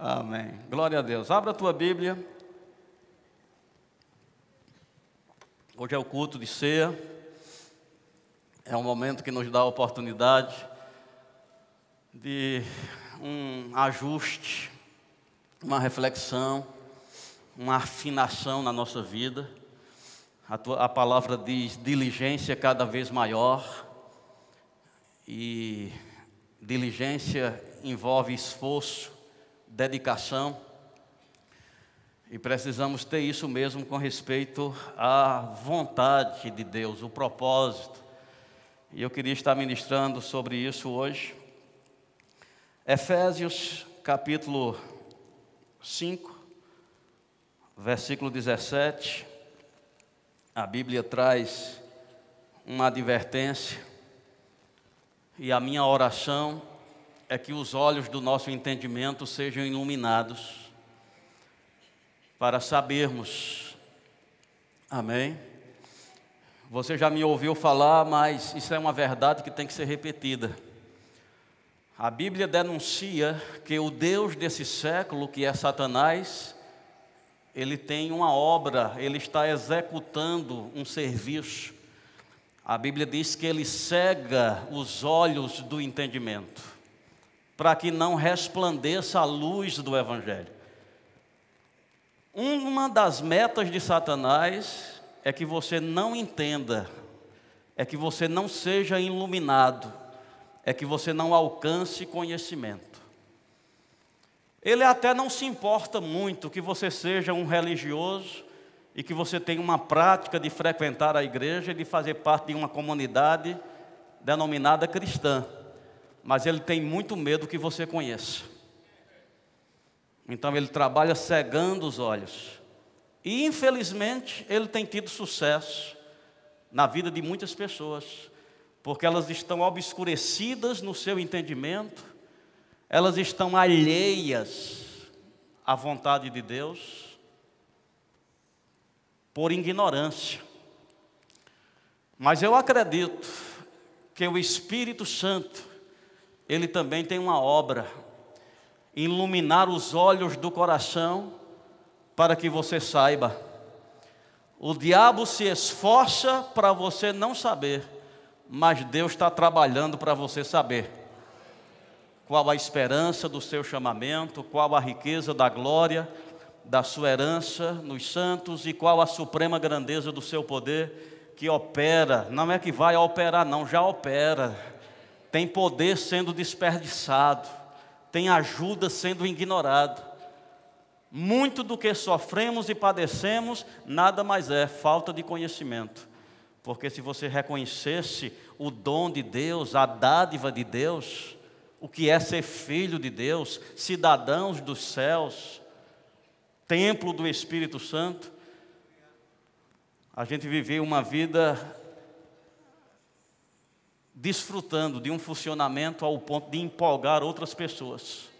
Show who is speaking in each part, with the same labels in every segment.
Speaker 1: Amém. Glória a Deus. Abra a tua Bíblia. Hoje é o culto de ceia. É um momento que nos dá a oportunidade de um ajuste, uma reflexão, uma afinação na nossa vida. A palavra diz diligência cada vez maior. E diligência envolve esforço, dedicação. E precisamos ter isso mesmo com respeito à vontade de Deus, o propósito. E eu queria estar ministrando sobre isso hoje. Efésios capítulo 5, versículo 17. A Bíblia traz uma advertência. E a minha oração é que os olhos do nosso entendimento sejam iluminados para sabermos. Amém? Você já me ouviu falar, mas isso é uma verdade que tem que ser repetida. A Bíblia denuncia que o Deus desse século, que é Satanás, ele tem uma obra, ele está executando um serviço. A Bíblia diz que ele cega os olhos do entendimento, para que não resplandeça a luz do Evangelho. Uma das metas de Satanás é que você não entenda, é que você não seja iluminado, é que você não alcance conhecimento. Ele até não se importa muito que você seja um religioso e que você tenha uma prática de frequentar a igreja e de fazer parte de uma comunidade denominada cristã. Mas ele tem muito medo que você conheça. Então ele trabalha cegando os olhos. E infelizmente ele tem tido sucesso na vida de muitas pessoas, porque elas estão obscurecidas no seu entendimento, elas estão alheias à vontade de Deus, por ignorância. Mas eu acredito que o Espírito Santo, ele também tem uma obra, iluminar os olhos do coração, para que você saiba. O diabo se esforça para você não saber, mas Deus está trabalhando para você saber. Qual a esperança do seu chamamento, qual a riqueza da glória, da sua herança nos santos, e qual a suprema grandeza do seu poder, que opera, não é que vai operar não, já opera, tem poder sendo desperdiçado, tem ajuda sendo ignorado. Muito do que sofremos e padecemos, nada mais é falta de conhecimento, porque se você reconhecesse o dom de Deus, a dádiva de Deus, o que é ser filho de Deus, cidadãos dos céus, templo do Espírito Santo, a gente viveu uma vida desfrutando de um funcionamento ao ponto de empolgar outras pessoas.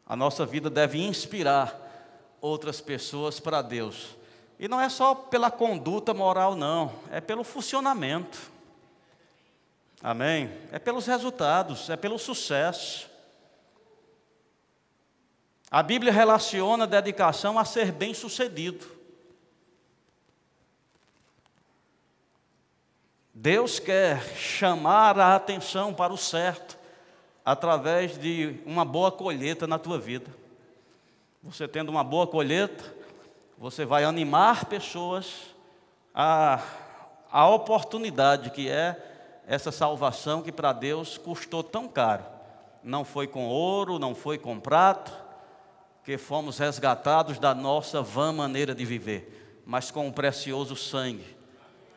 Speaker 1: A nossa vida deve inspirar outras pessoas para Deus. E não é só pela conduta moral, não, é pelo funcionamento. Amém? É pelos resultados, é pelo sucesso. A Bíblia relaciona a dedicação a ser bem-sucedido. Deus quer chamar a atenção para o certo, através de uma boa colheita na tua vida. Você tendo uma boa colheita, você vai animar pessoas a oportunidade que é essa salvação que para Deus custou tão caro. Não foi com ouro, não foi com prata, que fomos resgatados da nossa vã maneira de viver, mas com o precioso sangue,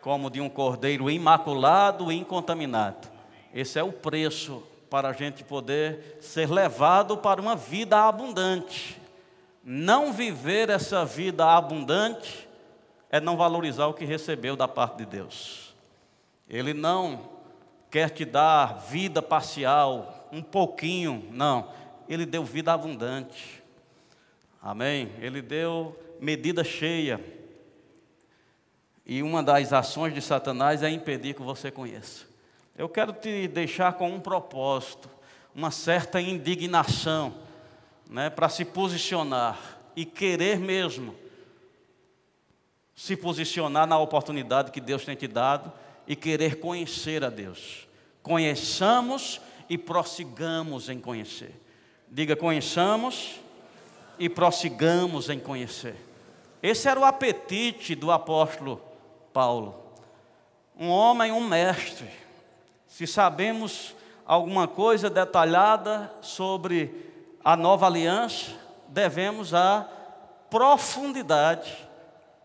Speaker 1: como de um cordeiro imaculado e incontaminado. Esse é o preço para a gente poder ser levado para uma vida abundante. Não viver essa vida abundante é não valorizar o que recebeu da parte de Deus. Ele não quer te dar vida parcial, um pouquinho, não. Ele deu vida abundante. Amém? Ele deu medida cheia. E uma das ações de Satanás é impedir que você conheça. Eu quero te deixar com um propósito, uma certa indignação né, para se posicionar e querer mesmo se posicionar na oportunidade que Deus tem te dado e querer conhecer a Deus. Conheçamos e prossigamos em conhecer. Diga, conheçamos e prossigamos em conhecer. Esse era o apetite do apóstolo Paulo. Um homem, um mestre. Se sabemos alguma coisa detalhada sobre a nova aliança, devemos à profundidade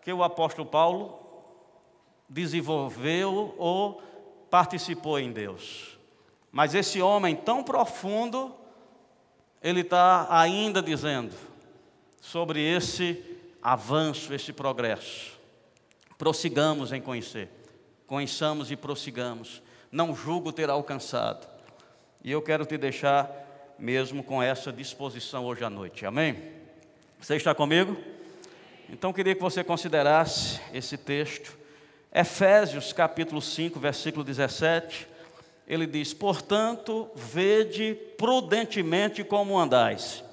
Speaker 1: que o apóstolo Paulo desenvolveu ou participou em Deus. Mas esse homem tão profundo, ele está ainda dizendo sobre esse avanço, esse progresso. Prossigamos em conhecer. Conheçamos e prossigamos. Não julgo ter alcançado. E eu quero te deixar mesmo com essa disposição hoje à noite. Amém? Você está comigo? Então queria que você considerasse esse texto. Efésios capítulo 5, versículo 17. Ele diz: portanto, vede prudentemente como andais,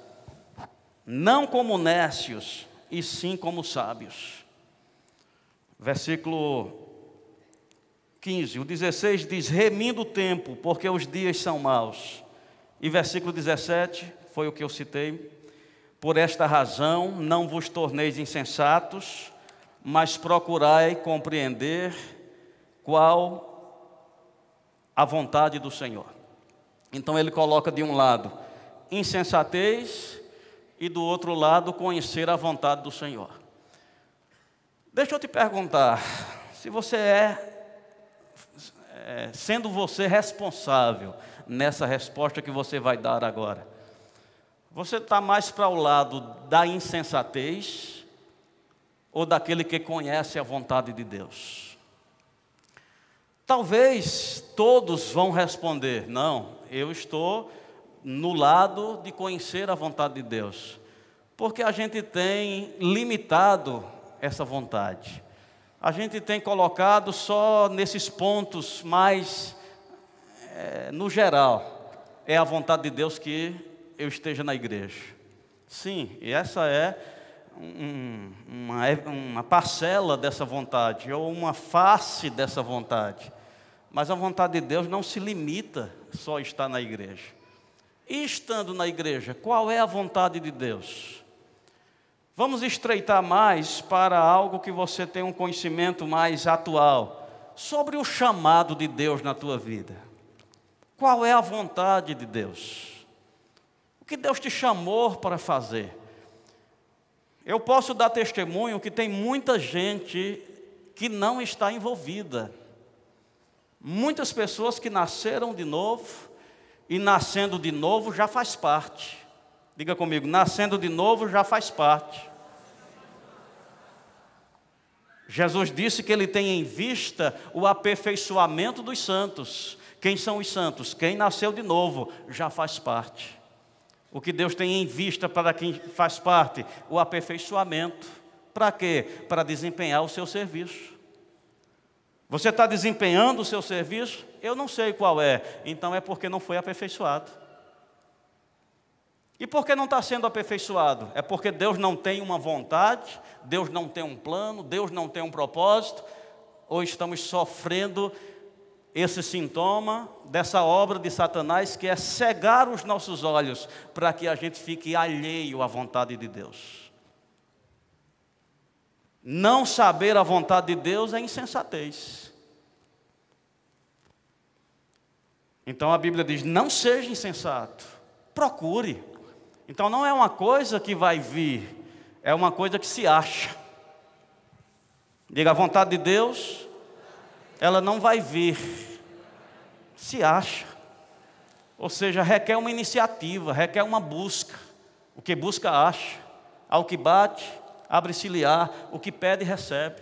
Speaker 1: não como nécios, e sim como sábios. Versículo 15, o 16 diz: remindo o tempo, porque os dias são maus. E versículo 17, foi o que eu citei: por esta razão não vos torneis insensatos, mas procurai compreender qual a vontade do Senhor. Então ele coloca de um lado insensatez e do outro lado conhecer a vontade do Senhor. Deixa eu te perguntar, se você sendo você responsável nessa resposta que você vai dar agora, você está mais para o lado da insensatez ou daquele que conhece a vontade de Deus? Talvez todos vão responder: não, eu estou no lado de conhecer a vontade de Deus, porque a gente tem limitado essa vontade. A gente tem colocado só nesses pontos mais, no geral, é a vontade de Deus que eu esteja na igreja. Sim, e essa é uma parcela dessa vontade, ou uma face dessa vontade. Mas a vontade de Deus não se limita só a estar na igreja. E estando na igreja, qual é a vontade de Deus? Vamos estreitar mais para algo que você tem um conhecimento mais atual, sobre o chamado de Deus na tua vida. Qual é a vontade de Deus? O que Deus te chamou para fazer? Eu posso dar testemunho que tem muita gente que não está envolvida. Muitas pessoas que nasceram de novo, e nascendo de novo já faz parte. Diga comigo, nascendo de novo já faz parte. Jesus disse que Ele tem em vista o aperfeiçoamento dos santos. Quem são os santos? Quem nasceu de novo já faz parte. O que Deus tem em vista para quem faz parte? O aperfeiçoamento. Para quê? Para desempenhar o seu serviço. Você está desempenhando o seu serviço? Eu não sei qual é, então é porque não foi aperfeiçoado. E por que não está sendo aperfeiçoado? É porque Deus não tem uma vontade, Deus não tem um plano, Deus não tem um propósito, ou estamos sofrendo esse sintoma dessa obra de Satanás, que é cegar os nossos olhos para que a gente fique alheio à vontade de Deus. Não saber a vontade de Deus é insensatez. Então a Bíblia diz: não seja insensato, procure. Então não é uma coisa que vai vir, é uma coisa que se acha. Diga, a vontade de Deus, ela não vai vir, se acha. Ou seja, requer uma iniciativa, requer uma busca. O que busca, acha. Ao que bate, abre-se-lhe-á. O que pede, recebe.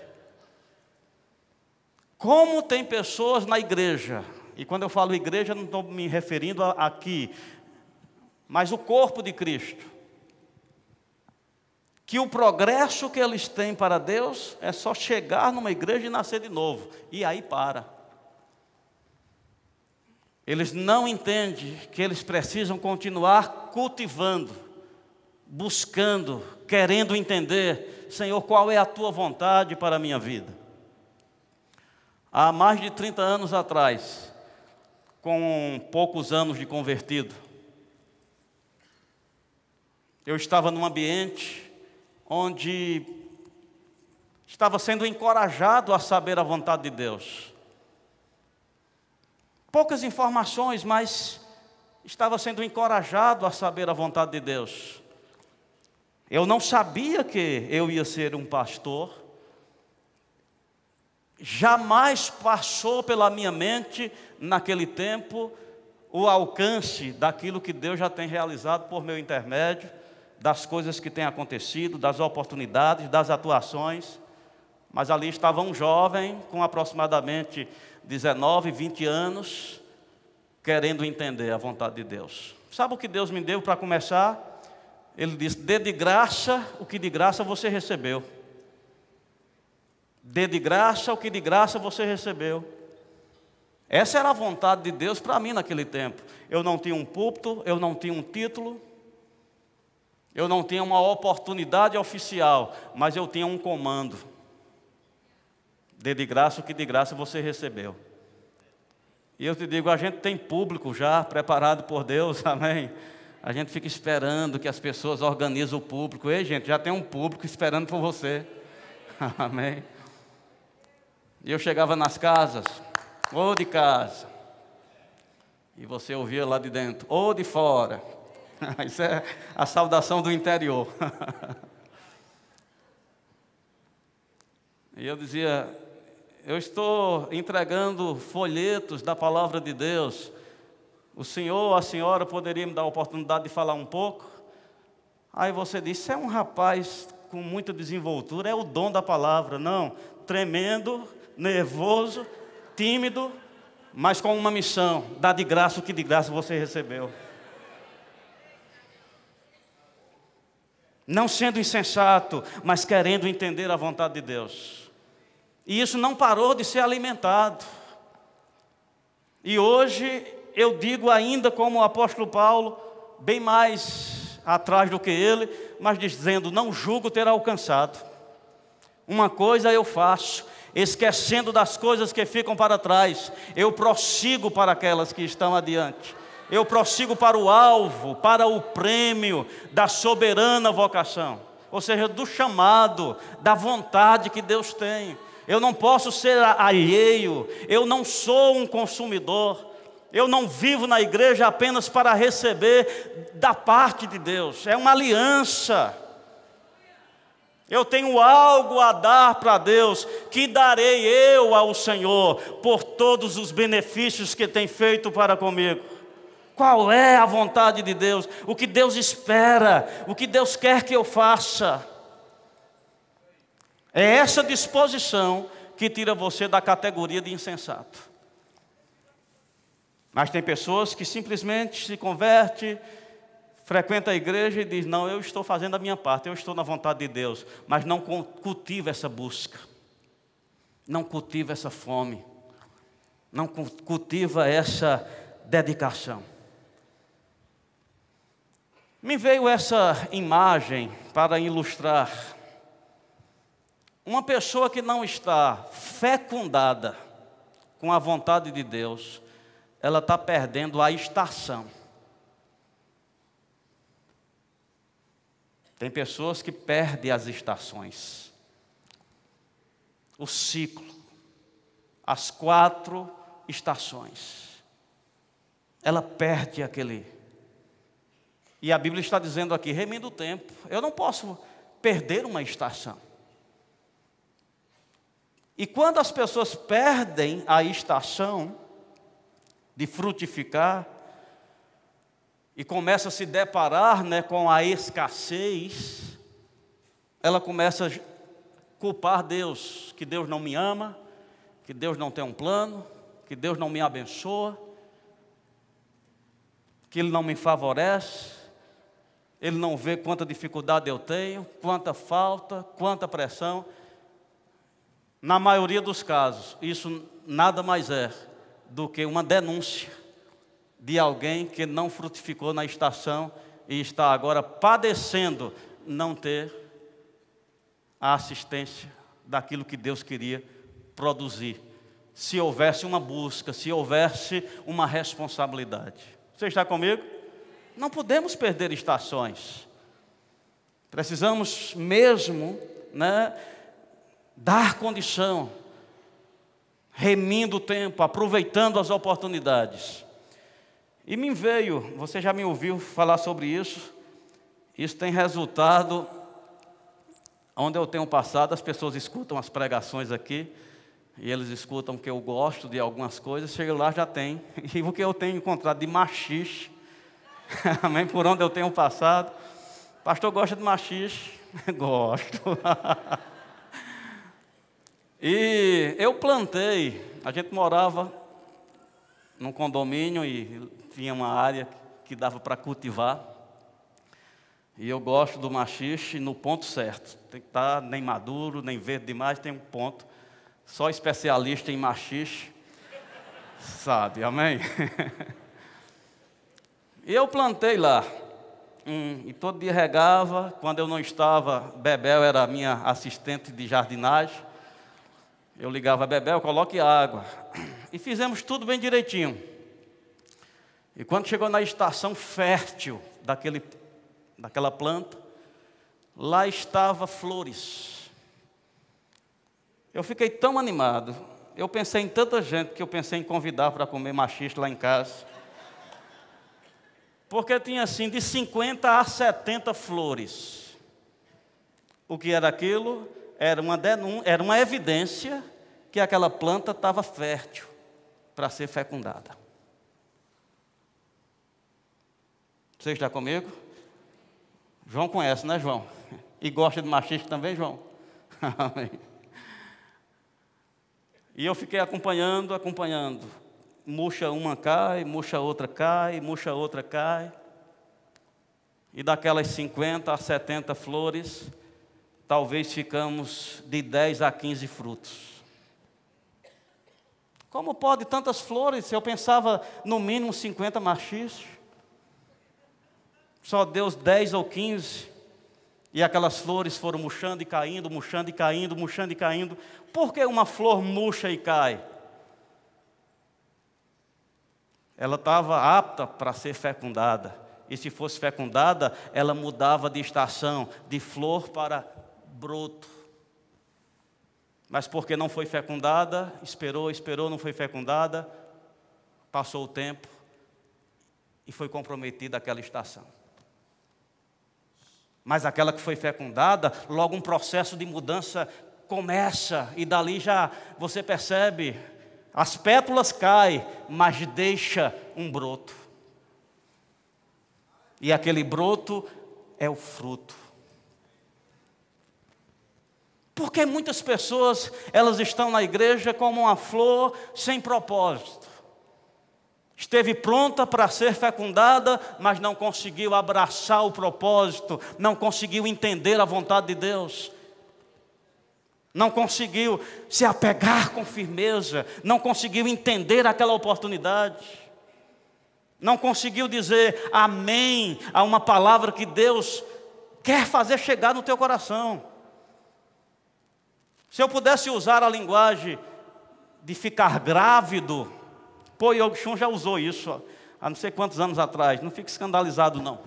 Speaker 1: Como tem pessoas na igreja, e quando eu falo igreja, não estou me referindo aqui, mas o corpo de Cristo, que o progresso que eles têm para Deus é só chegar numa igreja e nascer de novo, e aí para. Eles não entendem que eles precisam continuar cultivando buscando, querendo entender, Senhor, qual é a tua vontade para a minha vida. Há mais de 30 anos atrás, com poucos anos de convertido, eu estava num ambiente onde estava sendo encorajado a saber a vontade de Deus. Poucas informações, mas estava sendo encorajado a saber a vontade de Deus. Eu não sabia que eu ia ser um pastor. Jamais passou pela minha mente, naquele tempo, o alcance daquilo que Deus já tem realizado por meu intermédio, das coisas que têm acontecido, das oportunidades, das atuações. Mas ali estava um jovem com aproximadamente 19, 20 anos, querendo entender a vontade de Deus. Sabe o que Deus me deu para começar? Ele disse: dê de graça o que de graça você recebeu. Dê de graça o que de graça você recebeu. Essa era a vontade de Deus para mim naquele tempo. Eu não tinha um púlpito, eu não tinha um título, eu não tinha uma oportunidade oficial, mas eu tinha um comando. Dê de graça o que de graça você recebeu. E eu te digo, a gente tem público já preparado por Deus, amém? A gente fica esperando que as pessoas organizem o público. Ei, gente, já tem um público esperando por você, amém? E eu chegava nas casas, ou de casa, e você ouvia lá de dentro, ou de fora. Isso é a saudação do interior. E eu dizia: eu estou entregando folhetos da palavra de Deus. O senhor ou a senhora poderia me dar a oportunidade de falar um pouco? Aí você disse: é um rapaz com muita desenvoltura, é o dom da palavra. Não, tremendo, nervoso, tímido, mas com uma missão: dar de graça o que de graça você recebeu. Não sendo insensato, mas querendo entender a vontade de Deus. E isso não parou de ser alimentado. E hoje eu digo ainda como o apóstolo Paulo, bem mais atrás do que ele, mas dizendo: não julgo ter alcançado. Uma coisa eu faço, esquecendo das coisas que ficam para trás, eu prossigo para aquelas que estão adiante. Eu prossigo para o alvo, para o prêmio da soberana vocação, ou seja, do chamado, da vontade que Deus tem. Eu não posso ser alheio, eu não sou um consumidor, eu não vivo na igreja apenas para receber da parte de Deus, é uma aliança. Eu tenho algo a dar para Deus, que darei eu ao Senhor, por todos os benefícios que tem feito para comigo. Qual é a vontade de Deus? O que Deus espera? O que Deus quer que eu faça? É essa disposição que tira você da categoria de insensato. Mas tem pessoas que simplesmente se convertem, frequenta a igreja e diz: não, eu estou fazendo a minha parte, eu estou na vontade de Deus, mas não cultiva essa busca, não cultiva essa fome, não cultiva essa dedicação. Me veio essa imagem para ilustrar. Uma pessoa que não está fecundada com a vontade de Deus, ela está perdendo a estação. Tem pessoas que perdem as estações, o ciclo, as 4 estações. Ela perde aquele. E a Bíblia está dizendo aqui: remendo o tempo. Eu não posso perder uma estação. E quando as pessoas perdem a estação de frutificar e começa a se deparar, com a escassez, ela começa a culpar Deus, que Deus não me ama, que Deus não tem um plano, que Deus não me abençoa, que Ele não me favorece, Ele não vê quanta dificuldade eu tenho, quanta falta, quanta pressão. Na maioria dos casos, isso nada mais é do que uma denúncia de alguém que não frutificou na estação e está agora padecendo não ter a assistência daquilo que Deus queria produzir. Se houvesse uma busca, se houvesse uma responsabilidade. Você está comigo? Não podemos perder estações. Precisamos mesmo, dar condição, remindo o tempo, aproveitando as oportunidades. E me veio, você já me ouviu falar sobre isso, isso tem resultado, onde eu tenho passado, as pessoas escutam as pregações aqui, e eles escutam que eu gosto de algumas coisas, chego lá já tem, e o que eu tenho encontrado de machixe, amém, por onde eu tenho passado, pastor gosta de machixe, gosto, e eu plantei, a gente morava num condomínio e tinha uma área que dava para cultivar, e eu gosto do machixe no ponto certo, tem que estar nem maduro, nem verde demais, tem um ponto. Só especialista em machixe sabe, amém? E eu plantei lá, e todo dia regava. Quando eu não estava, Bebel era a minha assistente de jardinagem. Eu ligava a Bebel, coloque água. E fizemos tudo bem direitinho. E quando chegou na estação fértil daquela planta, lá estava flores. Eu fiquei tão animado, eu pensei em tanta gente que eu pensei em convidar para comer machixe lá em casa. Porque tinha assim de 50 a 70 flores. O que era aquilo? Era uma evidência que aquela planta estava fértil para ser fecundada. Você está comigo? João conhece, né, João? E gosta de machixe também, João? Amém. E eu fiquei acompanhando. Murcha uma cai, murcha outra cai, murcha outra cai. E daquelas 50 a 70 flores, talvez ficamos de 10 a 15 frutos. Como pode tantas flores? Eu pensava no mínimo 50 machixes. Só deu 10 ou 15. E aquelas flores foram murchando e caindo, murchando e caindo, murchando e caindo. Por que uma flor murcha e cai? Ela estava apta para ser fecundada. E se fosse fecundada, ela mudava de estação, de flor para broto. Mas porque não foi fecundada, esperou, não foi fecundada, passou o tempo e foi comprometida aquela estação. Mas aquela que foi fecundada, logo um processo de mudança começa, e dali já você percebe, as pétalas caem, mas deixa um broto. E aquele broto é o fruto. Porque muitas pessoas, elas estão na igreja como uma flor sem propósito. Esteve pronta para ser fecundada, mas não conseguiu abraçar o propósito, não conseguiu entender a vontade de Deus, não conseguiu se apegar com firmeza, não conseguiu entender aquela oportunidade, não conseguiu dizer amém a uma palavra que Deus quer fazer chegar no teu coração. Se eu pudesse usar a linguagem de ficar grávido, Pô Yogg-Chun já usou isso há não sei quantos anos atrás, não fique escandalizado não.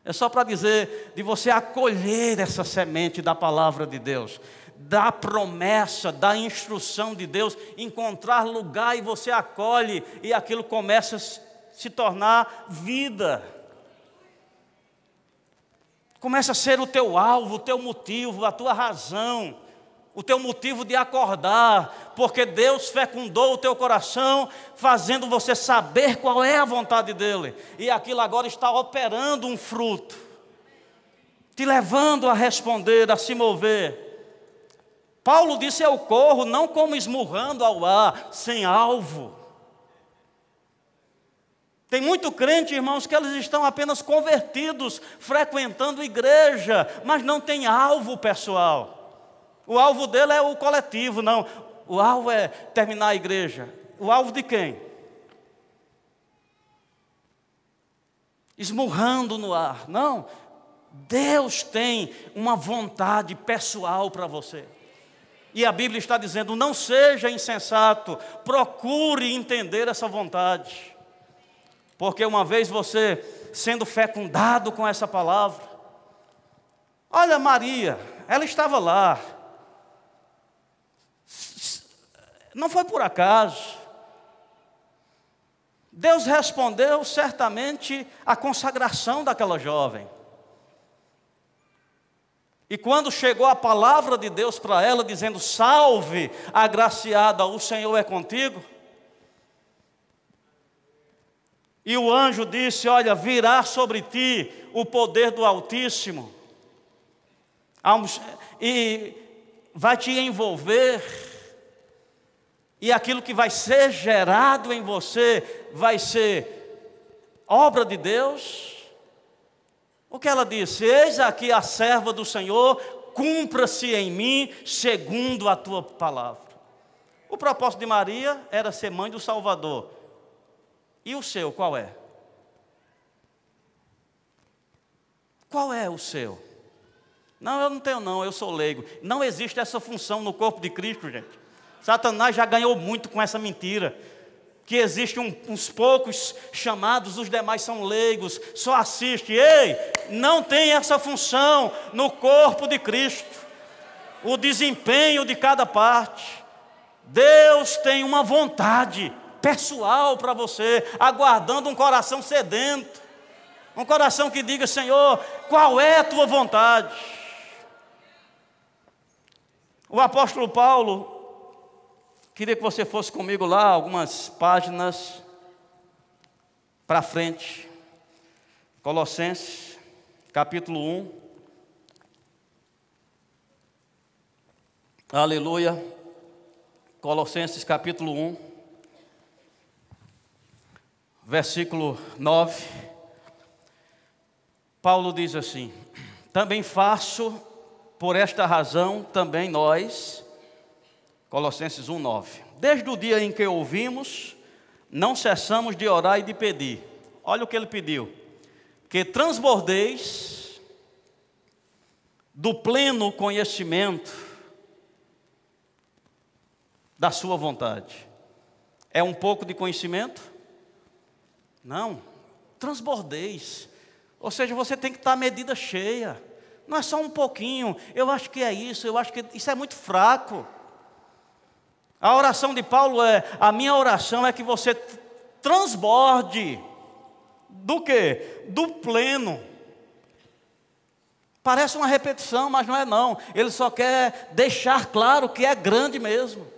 Speaker 1: É só para dizer de você acolher essa semente da palavra de Deus, da promessa, da instrução de Deus, encontrar lugar e você acolhe e aquilo começa a se tornar vida. Começa a ser o teu alvo, o teu motivo, a tua razão, o teu motivo de acordar, porque Deus fecundou o teu coração, fazendo você saber qual é a vontade dEle, e aquilo agora está operando um fruto, te levando a responder, a se mover. Paulo disse: eu corro não como esmurrando ao ar, sem alvo. Tem muito crente, irmãos, que eles estão apenas convertidos, frequentando igreja, mas não tem alvo pessoal. O alvo dele é o coletivo, não. O alvo é terminar a igreja. O alvo de quem? esmurrando no ar. Não, Deus tem uma vontade pessoal para você. E a Bíblia está dizendo: não seja insensato, procure entender essa vontade. Porque uma vez você sendo fecundado com essa palavra, olha Maria, ela estava lá. Não foi por acaso. Deus respondeu certamente à consagração daquela jovem. E quando chegou a palavra de Deus para ela, dizendo: salve, agraciada, o Senhor é contigo. E o anjo disse: olha, virá sobre ti o poder do Altíssimo, e vai te envolver, e aquilo que vai ser gerado em você vai ser obra de Deus. O que ela disse? Eis aqui a serva do Senhor, cumpra-se em mim segundo a tua palavra. O propósito de Maria era ser mãe do Salvador. E o seu, qual é? Qual é o seu? Não, eu não tenho não, eu sou leigo. Não existe essa função no corpo de Cristo, gente. Satanás já ganhou muito com essa mentira, que existem uns poucos chamados, os demais são leigos, só assiste. Ei, não tem essa função no corpo de Cristo. O desempenho de cada parte. Deus tem uma vontade pessoal para você, aguardando um coração sedento, um coração que diga: Senhor, qual é a tua vontade? O apóstolo Paulo, queria que você fosse comigo lá, algumas páginas para frente. Colossenses, capítulo 1. Aleluia. Colossenses, capítulo 1, versículo 9. Paulo diz assim: também faço, por esta razão, também nós... Colossenses 1:9. Desde o dia em que ouvimos, não cessamos de orar e de pedir. Olha o que ele pediu: que transbordeis do pleno conhecimento da sua vontade. É um pouco de conhecimento? Não, transbordeis. Ou seja, você tem que estar à medida cheia. Não é só um pouquinho. Eu acho que é isso, eu acho que isso é muito fraco. A oração de Paulo é: a minha oração é que você transborde. Do quê? Do pleno. Parece uma repetição, mas não é não. Ele só quer deixar claro que é grande mesmo.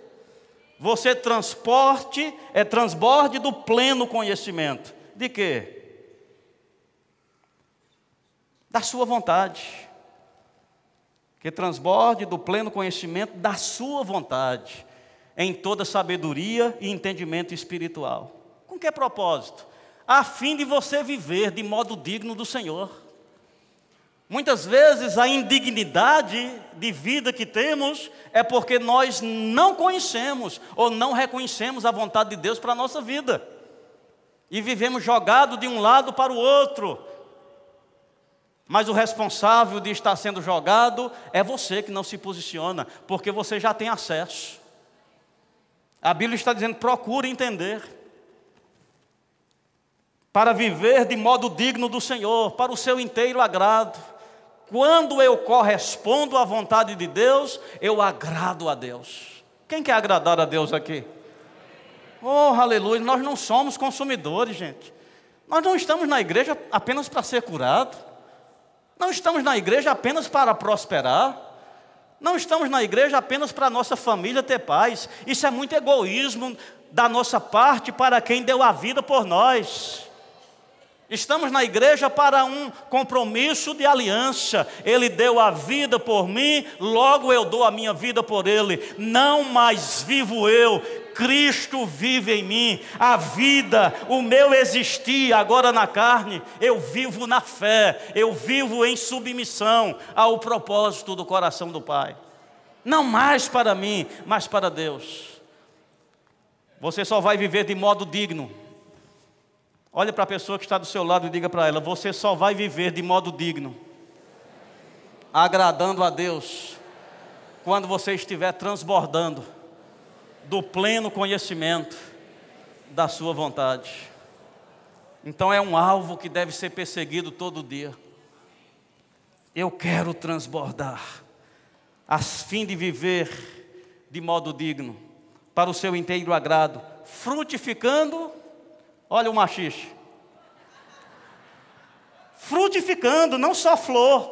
Speaker 1: Você transborde do pleno conhecimento. De quê? Da sua vontade. Que transborde do pleno conhecimento da sua vontade, em toda sabedoria e entendimento espiritual. Com que propósito? A fim de você viver de modo digno do Senhor. Muitas vezes a indignidade de vida que temos é porque nós não conhecemos ou não reconhecemos a vontade de Deus para a nossa vida. E vivemos jogados de um lado para o outro. Mas o responsável de estar sendo jogado é você que não se posiciona, porque você já tem acesso. A Bíblia está dizendo: procure entender, para viver de modo digno do Senhor, para o seu inteiro agrado. Quando eu correspondo à vontade de Deus, eu agrado a Deus. Quem quer agradar a Deus aqui? Oh, aleluia, nós não somos consumidores, gente. Nós não estamos na igreja apenas para ser curado. Não estamos na igreja apenas para prosperar. Não estamos na igreja apenas para a nossa família ter paz. Isso é muito egoísmo da nossa parte para quem deu a vida por nós. Estamos na igreja para um compromisso de aliança. Ele deu a vida por mim, logo eu dou a minha vida por Ele. Não mais vivo eu, Cristo vive em mim. A vida, o meu existir agora na carne, eu vivo na fé, eu vivo em submissão ao propósito do coração do Pai. Não mais para mim, mas para Deus. Você só vai viver de modo digno Olhe para a pessoa que está do seu lado e diga para ela: você só vai viver de modo digno, agradando a Deus, quando você estiver transbordando do pleno conhecimento da sua vontade. Então é um alvo que deve ser perseguido todo dia. Eu quero transbordar, a fim de viver de modo digno, para o seu inteiro agrado, frutificando, olha o machixe, frutificando, não só flor.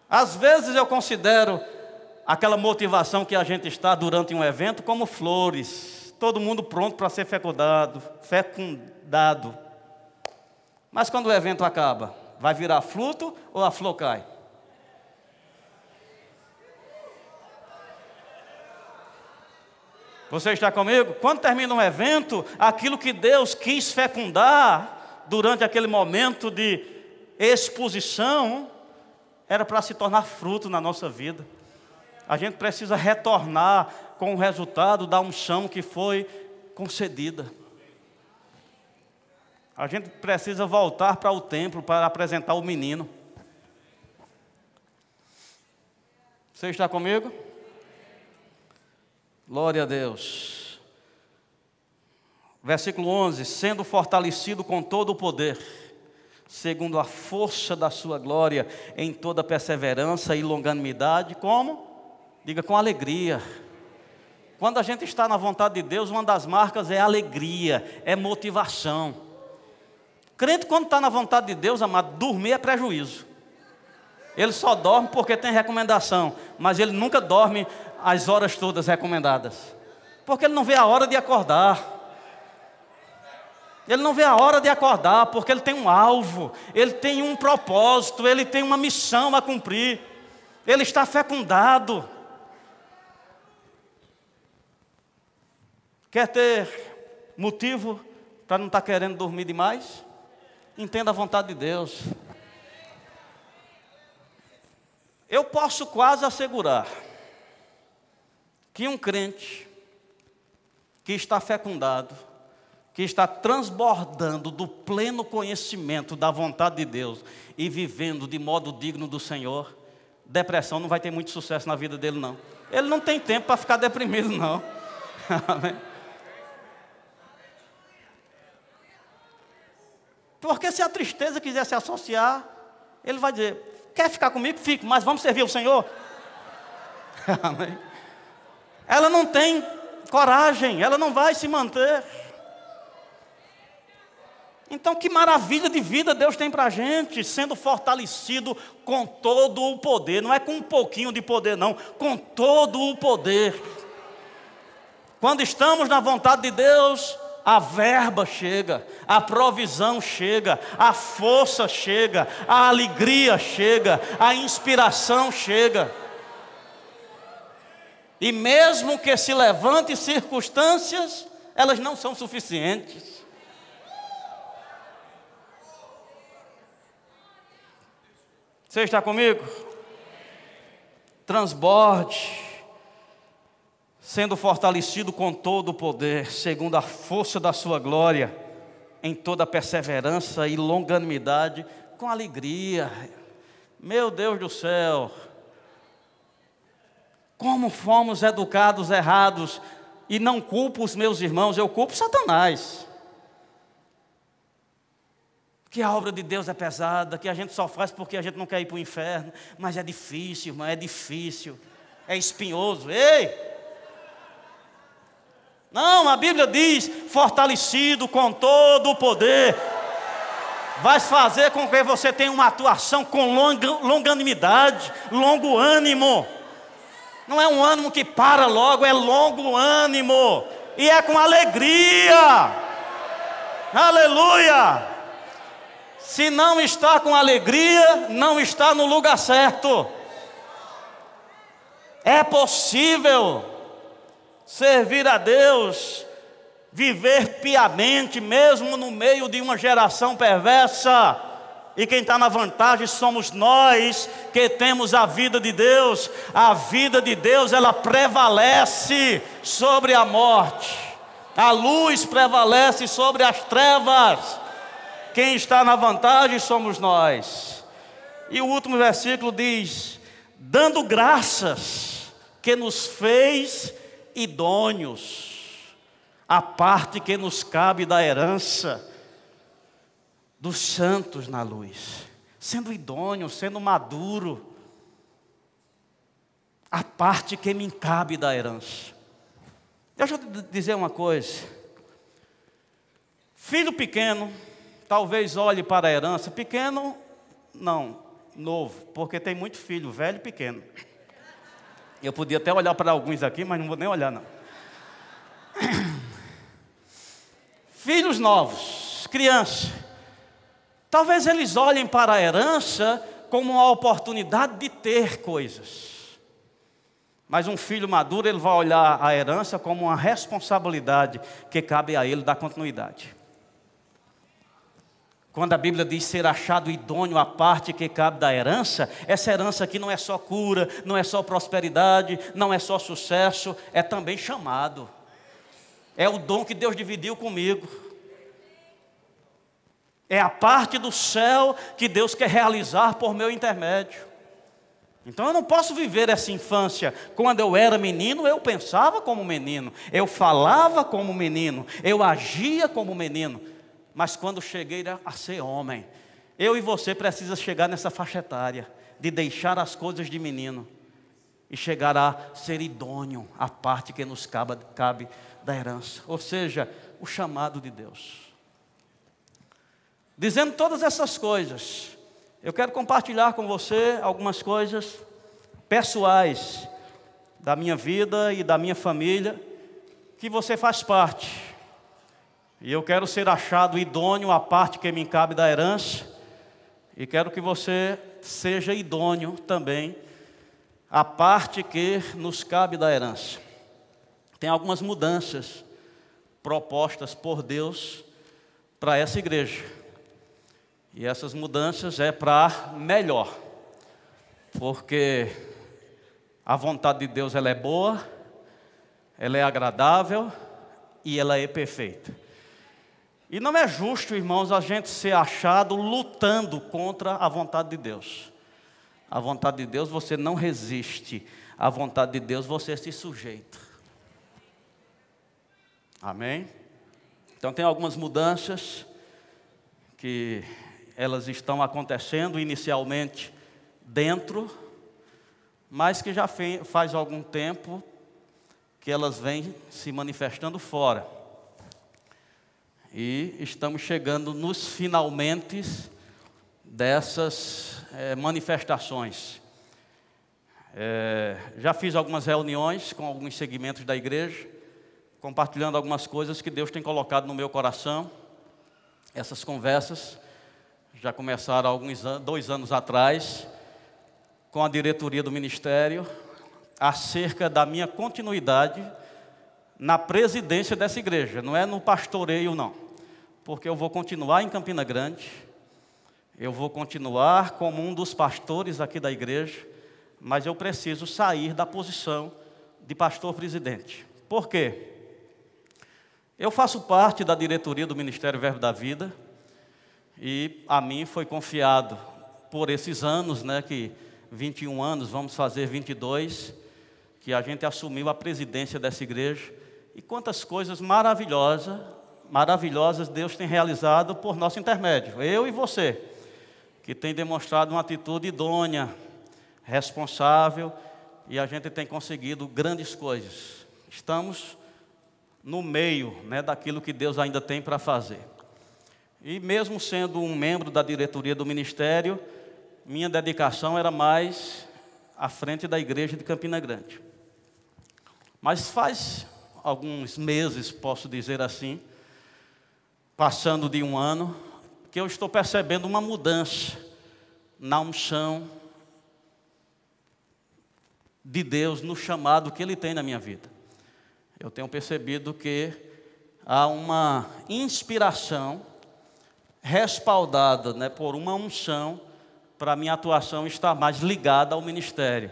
Speaker 1: Às vezes eu considero aquela motivação que a gente está durante um evento como flores, todo mundo pronto para ser fecundado. Mas quando o evento acaba, vai virar fruto ou a flor cai? Você está comigo? Quando termina um evento, aquilo que Deus quis fecundar durante aquele momento de exposição era para se tornar fruto na nossa vida. A gente precisa retornar com o resultado da unção que foi concedida. A gente precisa voltar para o templo para apresentar o menino. Você está comigo? Glória a Deus. Versículo 11: sendo fortalecido com todo o poder, segundo a força da sua glória, em toda perseverança e longanimidade, como? Diga, com alegria. Quando a gente está na vontade de Deus, uma das marcas é alegria, é motivação. Crente, quando está na vontade de Deus, amado, dormir é prejuízo. Ele só dorme porque tem recomendação, mas ele nunca dorme as horas todas recomendadas, porque ele não vê a hora de acordar. Ele não vê a hora de acordar, porque ele tem um alvo, ele tem um propósito, ele tem uma missão a cumprir. Ele está fecundado. Quer ter motivo para não estar querendo dormir demais? Entenda a vontade de Deus. Eu posso quase assegurar que um crente que está fecundado, que está transbordando do pleno conhecimento da vontade de Deus e vivendo de modo digno do Senhor, depressão não vai ter muito sucesso na vida dele, não. Ele não tem tempo para ficar deprimido, não. Amém? Porque se a tristeza quiser se associar, ele vai dizer: quer ficar comigo? Fique, mas vamos servir o Senhor. Amém? Ela não tem coragem, ela não vai se manter. Então, que maravilha de vida Deus tem para a gente, sendo fortalecido com todo o poder. Não é com um pouquinho de poder, não, com todo o poder. Quando estamos na vontade de Deus, a verba chega, a provisão chega, a força chega, a alegria chega, a inspiração chega. E mesmo que se levante circunstâncias, elas não são suficientes. Você está comigo? Transborde, sendo fortalecido com todo o poder, segundo a força da sua glória, em toda perseverança e longanimidade, com alegria. Meu Deus do céu! Como fomos educados errados, e não culpo os meus irmãos, eu culpo Satanás. Que a obra de Deus é pesada, que a gente só faz porque a gente não quer ir para o inferno, mas é difícil, irmão, é difícil, é espinhoso. Ei! Não, a Bíblia diz: fortalecido com todo o poder, vai fazer com que você tenha uma atuação com longanimidade, longo ânimo. Não é um ânimo que para logo, é longo ânimo, e é com alegria. Aleluia! Se não está com alegria, não está no lugar certo. É possível servir a Deus, viver piamente, mesmo no meio de uma geração perversa. E quem está na vantagem somos nós, que temos a vida de Deus. A vida de Deus, ela prevalece sobre a morte. A luz prevalece sobre as trevas. Quem está na vantagem somos nós. E o último versículo diz: dando graças que nos fez idôneos, a parte que nos cabe da herança dos santos na luz. Sendo idôneo, sendo maduro, a parte que me cabe da herança. Deixa eu dizer uma coisa. Filho pequeno, talvez olhe para a herança. Pequeno, não, novo, porque tem muito filho, velho e pequeno. Eu podia até olhar para alguns aqui, mas não vou nem olhar, não. Filhos novos, crianças. Talvez eles olhem para a herança como uma oportunidade de ter coisas. Mas um filho maduro, ele vai olhar a herança como uma responsabilidade que cabe a ele dar continuidade. Quando a Bíblia diz ser achado idôneo a parte que cabe da herança, essa herança aqui não é só cura, não é só prosperidade, não é só sucesso, é também chamado. É o dom que Deus dividiu comigo. É a parte do céu que Deus quer realizar por meu intermédio. Então eu não posso viver essa infância. Quando eu era menino, eu pensava como menino, eu falava como menino, eu agia como menino. Mas quando cheguei a ser homem, eu e você precisamos chegar nessa faixa etária, de deixar as coisas de menino e chegar a ser idôneo, a parte que nos cabe da herança. Ou seja, o chamado de Deus. Dizendo todas essas coisas, eu quero compartilhar com você algumas coisas pessoais da minha vida e da minha família, que você faz parte. E eu quero ser achado idôneo à parte que me cabe da herança, e quero que você seja idôneo também à parte que nos cabe da herança. Tem algumas mudanças propostas por Deus para essa igreja. E essas mudanças é para melhor, porque a vontade de Deus ela é boa, ela é agradável e ela é perfeita. E não é justo, irmãos, a gente ser achado lutando contra a vontade de Deus. A vontade de Deus você não resiste, a vontade de Deus você se sujeita. Amém? Então tem algumas mudanças que elas estão acontecendo inicialmente dentro, mas que já faz algum tempo que elas vêm se manifestando fora. E estamos chegando nos finalmente dessas manifestações. Já fiz algumas reuniões com alguns segmentos da igreja, compartilhando algumas coisas que Deus tem colocado no meu coração. Essas conversas já começaram há 2 anos atrás, com a diretoria do ministério, acerca da minha continuidade na presidência dessa igreja. Não é no pastoreio, não. Porque eu vou continuar em Campina Grande, eu vou continuar como um dos pastores aqui da igreja, mas eu preciso sair da posição de pastor-presidente. Por quê? Eu faço parte da diretoria do Ministério Verbo da Vida, e a mim foi confiado por esses anos, que 21 anos, vamos fazer 22, que a gente assumiu a presidência dessa igreja. E quantas coisas maravilhosas Deus tem realizado por nosso intermédio. Eu e você, que tem demonstrado uma atitude idônea, responsável, e a gente tem conseguido grandes coisas. Estamos no meio daquilo que Deus ainda tem para fazer. E mesmo sendo um membro da diretoria do ministério, minha dedicação era mais à frente da igreja de Campina Grande. Mas faz alguns meses, posso dizer assim, passando de 1 ano, que eu estou percebendo uma mudança na unção de Deus, no chamado que Ele tem na minha vida. Eu tenho percebido que há uma inspiração respaldada por uma unção para a minha atuação estar mais ligada ao ministério.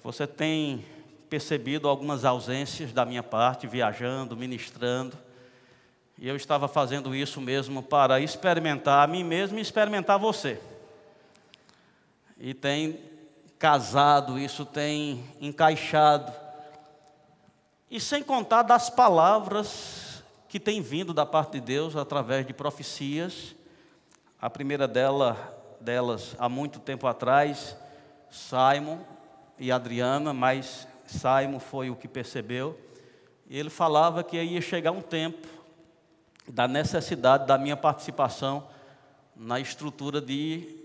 Speaker 1: Você tem percebido algumas ausências da minha parte, viajando, ministrando. E eu estava fazendo isso mesmo para experimentar a mim mesmo e experimentar você. E tem casado, isso tem encaixado. E sem contar das palavras que têm vindo da parte de Deus através de profecias. A primeira delas, há muito tempo atrás, Simon e Adriana, mas Simon foi o que percebeu. E ele falava que ia chegar um tempo da necessidade da minha participação na estrutura de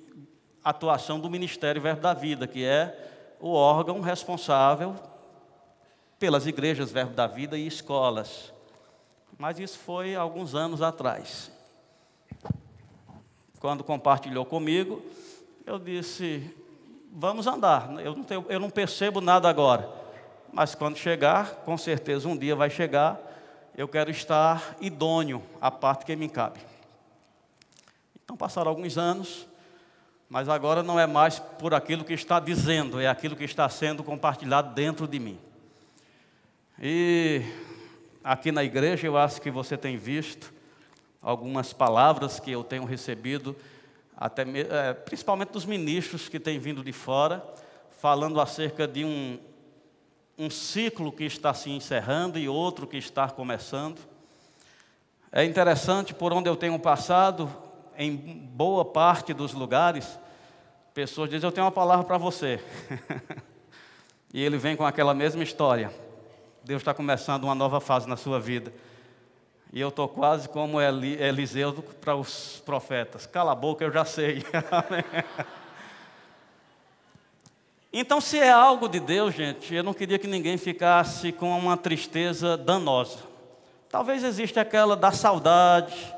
Speaker 1: atuação do Ministério Verbo da Vida, que é o órgão responsável pelas igrejas Verbo da Vida e escolas. Mas isso foi alguns anos atrás. Quando compartilhou comigo, eu disse, vamos andar. Eu não percebo nada agora, mas quando chegar, com certeza um dia vai chegar, eu quero estar idôneo à parte que me cabe. Então passaram alguns anos, mas agora não é mais por aquilo que está dizendo, é aquilo que está sendo compartilhado dentro de mim. E aqui na igreja eu acho que você tem visto algumas palavras que eu tenho recebido, principalmente dos ministros que têm vindo de fora, falando acerca de um ciclo que está se encerrando e outro que está começando. É interessante, por onde eu tenho passado, em boa parte dos lugares, pessoas dizem, eu tenho uma palavra para você. E ele vem com aquela mesma história. Deus está começando uma nova fase na sua vida. E eu estou quase como Eliseu para os profetas. Cala a boca, eu já sei. Então, se é algo de Deus, gente, eu não queria que ninguém ficasse com uma tristeza danosa. Talvez exista aquela da saudade,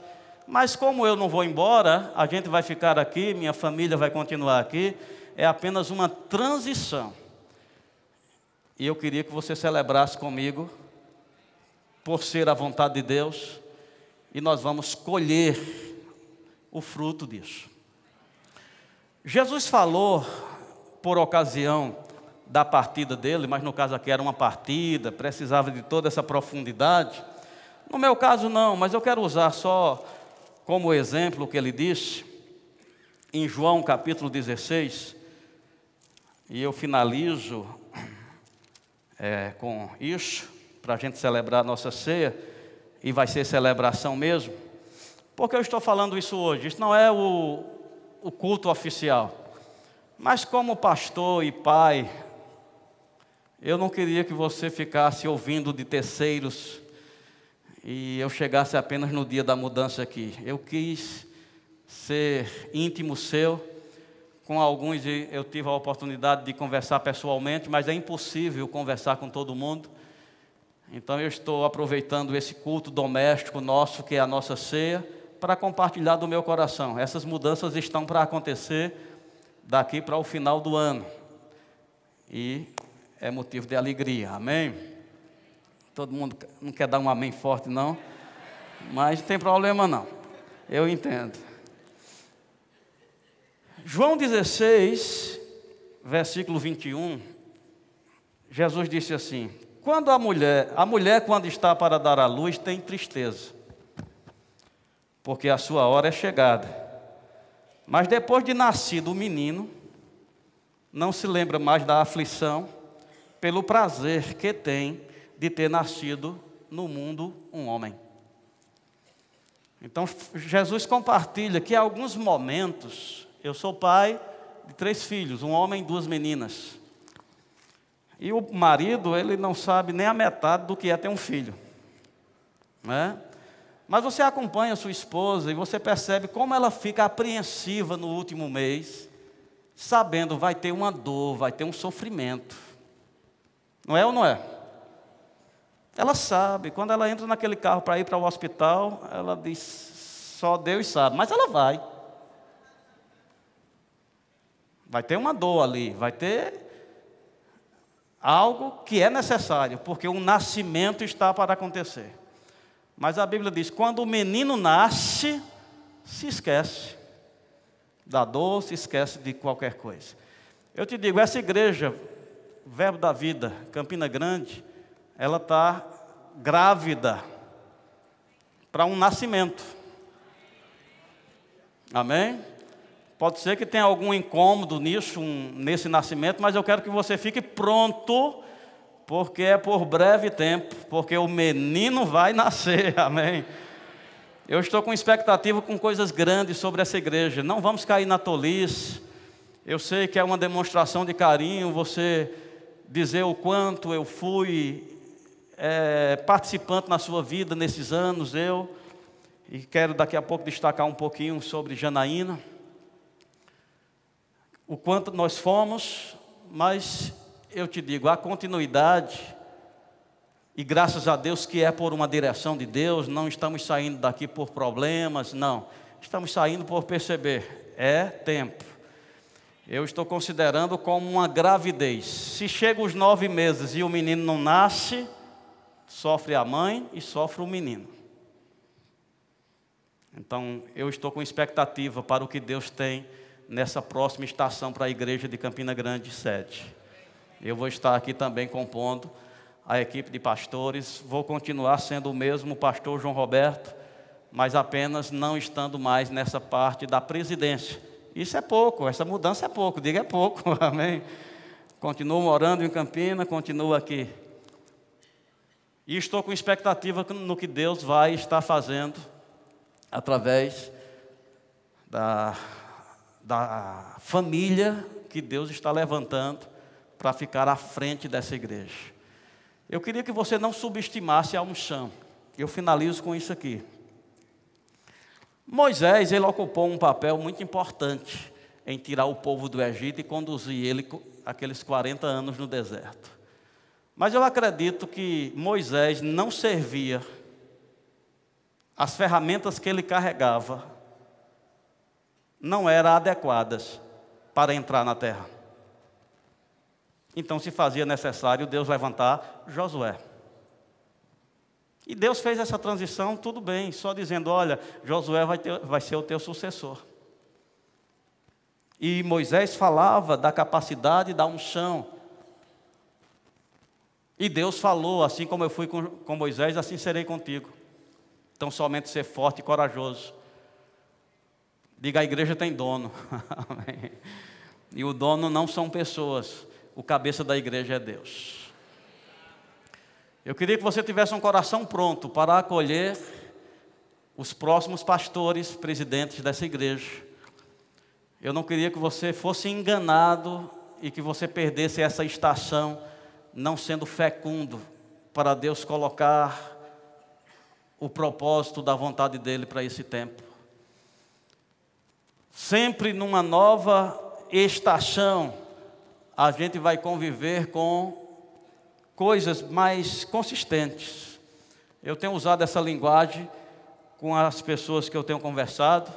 Speaker 1: mas como eu não vou embora, a gente vai ficar aqui, minha família vai continuar aqui, é apenas uma transição. E eu queria que você celebrasse comigo, por ser a vontade de Deus, e nós vamos colher o fruto disso. Jesus falou, por ocasião da partida dele, mas no caso aqui era uma partida, precisava de toda essa profundidade. No meu caso não, mas eu quero usar só como exemplo o que ele disse, em João capítulo 16, e eu finalizo com isso, para a gente celebrar a nossa ceia, e vai ser celebração mesmo. Por que eu estou falando isso hoje? Isso não é o culto oficial. Mas como pastor e pai, eu não queria que você ficasse ouvindo de terceiros e eu chegasse apenas no dia da mudança aqui. Eu quis ser íntimo seu. Com alguns eu tive a oportunidade de conversar pessoalmente, mas é impossível conversar com todo mundo. Então eu estou aproveitando esse culto doméstico nosso, que é a nossa ceia, para compartilhar do meu coração. Essas mudanças estão para acontecer daqui para o final do ano. E é motivo de alegria, amém? Todo mundo não quer dar um amém forte não, mas não tem problema não, eu entendo. João 16, versículo 21, Jesus disse assim, quando a mulher quando está para dar à luz tem tristeza, porque a sua hora é chegada. Mas depois de nascido o menino, não se lembra mais da aflição, pelo prazer que tem de ter nascido no mundo um homem. Então, Jesus compartilha que em alguns momentos, eu sou pai de 3 filhos, um homem e 2 meninas. E o marido, ele não sabe nem a metade do que é ter um filho, né? Mas você acompanha a sua esposa e você percebe como ela fica apreensiva no último mês, sabendo vai ter uma dor, vai ter um sofrimento. Não é ou não é? Ela sabe, quando ela entra naquele carro para ir para o hospital, ela diz, só Deus sabe, mas ela vai. Vai ter uma dor ali, vai ter algo que é necessário, porque um nascimento está para acontecer. Mas a Bíblia diz, quando o menino nasce, se esquece da dor, se esquece de qualquer coisa. Eu te digo, essa igreja, Verbo da Vida, Campina Grande, ela está grávida para um nascimento. Amém? Pode ser que tenha algum incômodo nisso, nesse nascimento, mas eu quero que você fique pronto, porque é por breve tempo, porque o menino vai nascer, amém? Eu estou com expectativa com coisas grandes sobre essa igreja, não vamos cair na tolice. Eu sei que é uma demonstração de carinho, você dizer o quanto eu fui participante na sua vida nesses anos, e quero daqui a pouco destacar um pouquinho sobre Janaína, o quanto nós fomos, mas eu te digo, a continuidade, e graças a Deus que é por uma direção de Deus, não estamos saindo daqui por problemas, não, estamos saindo por perceber, é tempo. Eu estou considerando como uma gravidez. Se chega os 9 meses e o menino não nasce, sofre a mãe e sofre o menino. Então, eu estou com expectativa para o que Deus tem nessa próxima estação para a igreja de Campina Grande, sede. Eu vou estar aqui também compondo a equipe de pastores, vou continuar sendo o mesmo pastor João Roberto, mas apenas não estando mais nessa parte da presidência. Isso é pouco, essa mudança é pouco, diga é pouco, amém? Continuo morando em Campina, continuo aqui. E estou com expectativa no que Deus vai estar fazendo através da família que Deus está levantando para ficar à frente dessa igreja. Eu queria que você não subestimasse a unção. Eu finalizo com isso aqui. Moisés, ele ocupou um papel muito importante em tirar o povo do Egito e conduzir ele aqueles 40 anos no deserto. Mas eu acredito que Moisés não servia, as ferramentas que ele carregava não eram adequadas para entrar na terra. Então se fazia necessário Deus levantar Josué. E Deus fez essa transição, tudo bem, só dizendo, olha, Josué vai ser o teu sucessor. E Moisés falava da capacidade da unção. E Deus falou, assim como eu fui com Moisés, assim serei contigo. Então somente ser forte e corajoso. Diga, a igreja tem dono. E o dono não são pessoas, o cabeça da igreja é Deus. Eu queria que você tivesse um coração pronto para acolher os próximos pastores, presidentes dessa igreja. Eu não queria que você fosse enganado e que você perdesse essa estação, não sendo fecundo para Deus colocar o propósito da vontade dEle para esse tempo. Sempre numa nova estação, a gente vai conviver com coisas mais consistentes. Eu tenho usado essa linguagem com as pessoas que eu tenho conversado.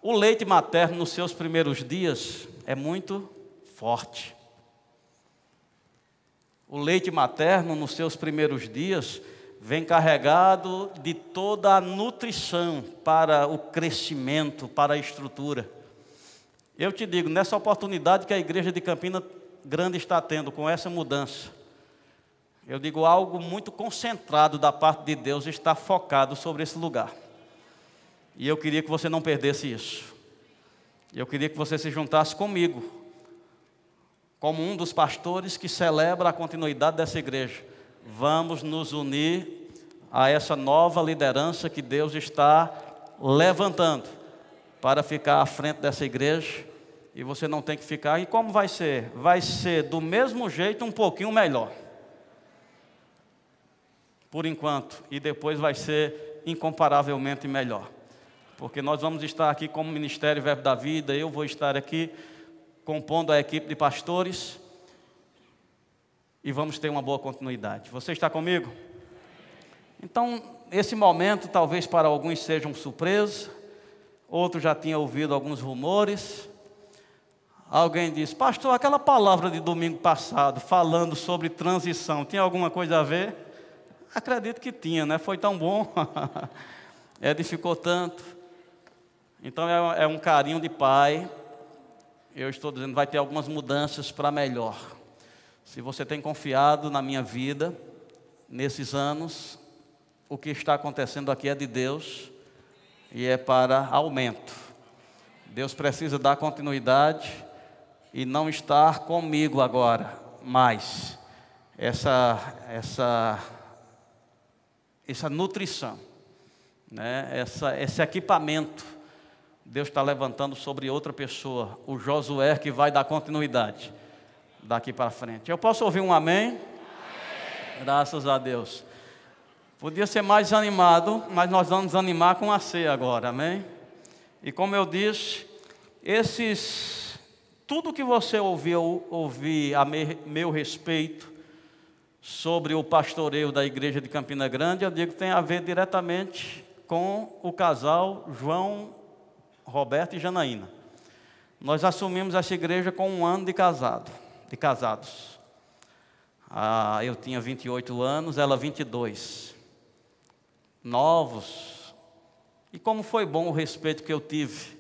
Speaker 1: O leite materno nos seus primeiros dias é muito forte. O leite materno nos seus primeiros dias vem carregado de toda a nutrição para o crescimento, para a estrutura. Eu te digo, nessa oportunidade que a igreja de Campina Grande está tendo com essa mudança, eu digo, algo muito concentrado da parte de Deus está focado sobre esse lugar. E eu queria que você não perdesse isso. Eu queria que você se juntasse comigo, como um dos pastores que celebra a continuidade dessa igreja. Vamos nos unir a essa nova liderança que Deus está levantando para ficar à frente dessa igreja. E você não tem que ficar. E como vai ser? Vai ser do mesmo jeito, um pouquinho melhor. Por enquanto, e depois vai ser incomparavelmente melhor. Porque nós vamos estar aqui como Ministério Verbo da Vida, eu vou estar aqui compondo a equipe de pastores e vamos ter uma boa continuidade. Você está comigo? Então, esse momento talvez para alguns seja uma surpresa, outros já tinham ouvido alguns rumores. Alguém disse, pastor, aquela palavra de domingo passado, falando sobre transição, tinha alguma coisa a ver? Acredito que tinha, né? Foi tão bom, edificou tanto. Então é um carinho de pai. Eu estou dizendo, vai ter algumas mudanças para melhor. Se você tem confiado na minha vida, nesses anos, o que está acontecendo aqui é de Deus e é para aumento. Deus precisa dar continuidade e não estar comigo agora, mais essa nutrição, né? Esse equipamento, Deus está levantando sobre outra pessoa, o Josué, que vai dar continuidade daqui para frente. Eu posso ouvir um amém? Amém. Graças a Deus. Podia ser mais animado, mas nós vamos animar com a ceia agora, amém? E como eu disse, tudo que você ouvir a meu respeito sobre o pastoreio da igreja de Campina Grande, eu digo que tem a ver diretamente com o casal João Roberto e Janaína. Nós assumimos essa igreja com 1 ano de casados. Eu tinha 28 anos, ela 22. Novos. E como foi bom o respeito que eu tive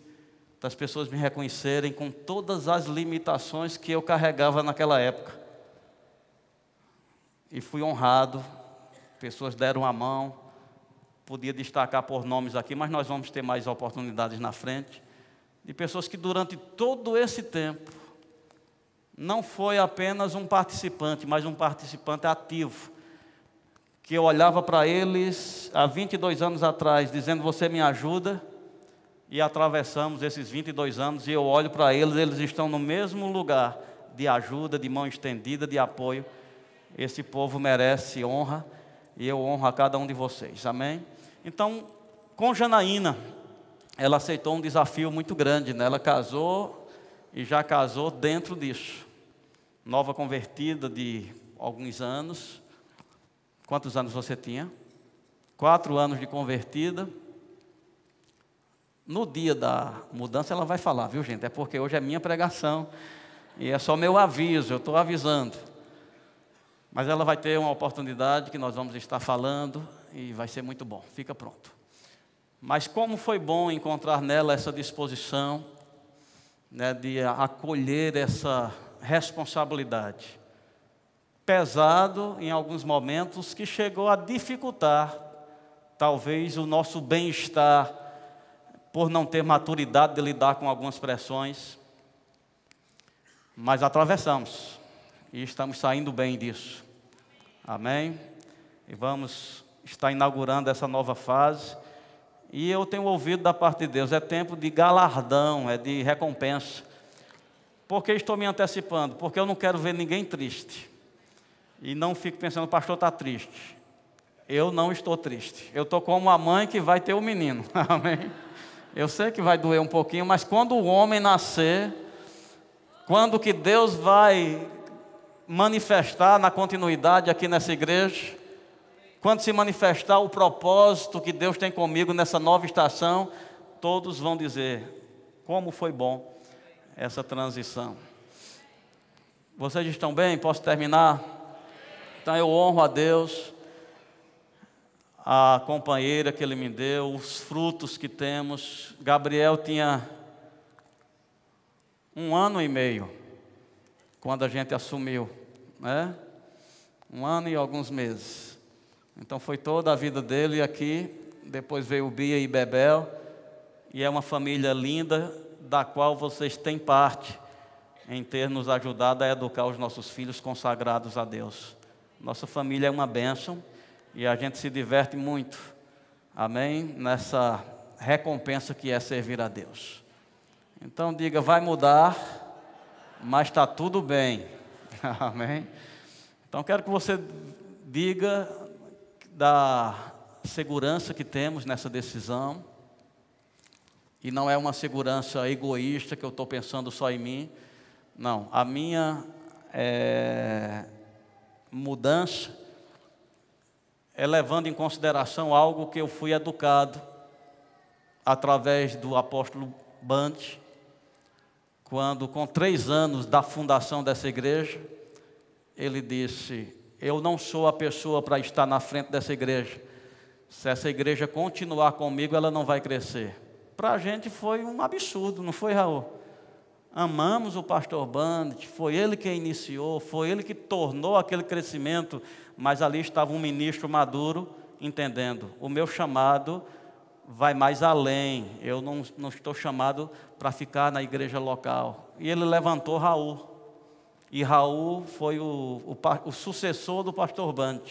Speaker 1: das pessoas me reconhecerem com todas as limitações que eu carregava naquela época. E fui honrado, pessoas deram a mão, podia destacar por nomes aqui, mas nós vamos ter mais oportunidades na frente, de pessoas que durante todo esse tempo, não foi apenas um participante, mas um participante ativo, que eu olhava para eles há 22 anos atrás, dizendo, você me ajuda, e atravessamos esses 22 anos, e eu olho para eles, eles estão no mesmo lugar, de ajuda, de mão estendida, de apoio. Esse povo merece honra, e eu honro a cada um de vocês, amém? Então, com Janaína, ela aceitou um desafio muito grande, né? Ela casou, e já casou dentro disso. Nova convertida de alguns anos. Quantos anos você tinha? 4 anos de convertida. No dia da mudança ela vai falar, viu gente? É porque hoje é minha pregação. E é só meu aviso, eu estou avisando. Mas ela vai ter uma oportunidade que nós vamos estar falando e vai ser muito bom. Fica pronto. Mas como foi bom encontrar nela essa disposição, né, de acolher essa responsabilidade. Pesado em alguns momentos, que chegou a dificultar talvez o nosso bem-estar, por não ter maturidade de lidar com algumas pressões, mas atravessamos e estamos saindo bem disso, amém? E vamos estar inaugurando essa nova fase, e eu tenho ouvido da parte de Deus, é tempo de galardão, é de recompensa. Por que estou me antecipando? Porque eu não quero ver ninguém triste. E não fico pensando, o pastor está triste. Eu não estou triste. Eu estou como a mãe que vai ter o menino. Amém? Eu sei que vai doer um pouquinho, mas quando o homem nascer, quando que Deus vai manifestar na continuidade aqui nessa igreja, quando se manifestar o propósito que Deus tem comigo nessa nova estação, todos vão dizer, como foi bom essa transição. Vocês estão bem? Posso terminar? Então eu honro a Deus, a companheira que Ele me deu, os frutos que temos. Gabriel tinha 1 ano e meio, quando a gente assumiu, né? 1 ano e alguns meses. Então foi toda a vida dele aqui, depois veio o Bia e Bebel, e é uma família linda, da qual vocês têm parte em ter nos ajudado a educar os nossos filhos consagrados a Deus. Nossa família é uma bênção e a gente se diverte muito, amém? Nessa recompensa que é servir a Deus. Então diga, vai mudar, mas está tudo bem, amém? Então quero que você diga da segurança que temos nessa decisão. E não é uma segurança egoísta que eu estou pensando só em mim. Não, a minha mudança é levando em consideração algo que eu fui educado através do apóstolo Bante, quando com 3 anos da fundação dessa igreja, ele disse, eu não sou a pessoa para estar na frente dessa igreja. Se essa igreja continuar comigo, ela não vai crescer. Para a gente foi um absurdo, não foi, Raul? Amamos o pastor Band, foi ele que iniciou, foi ele que tornou aquele crescimento, mas ali estava um ministro maduro entendendo, o meu chamado vai mais além, eu não estou chamado para ficar na igreja local. E ele levantou Raul, e Raul foi o sucessor do pastor Band.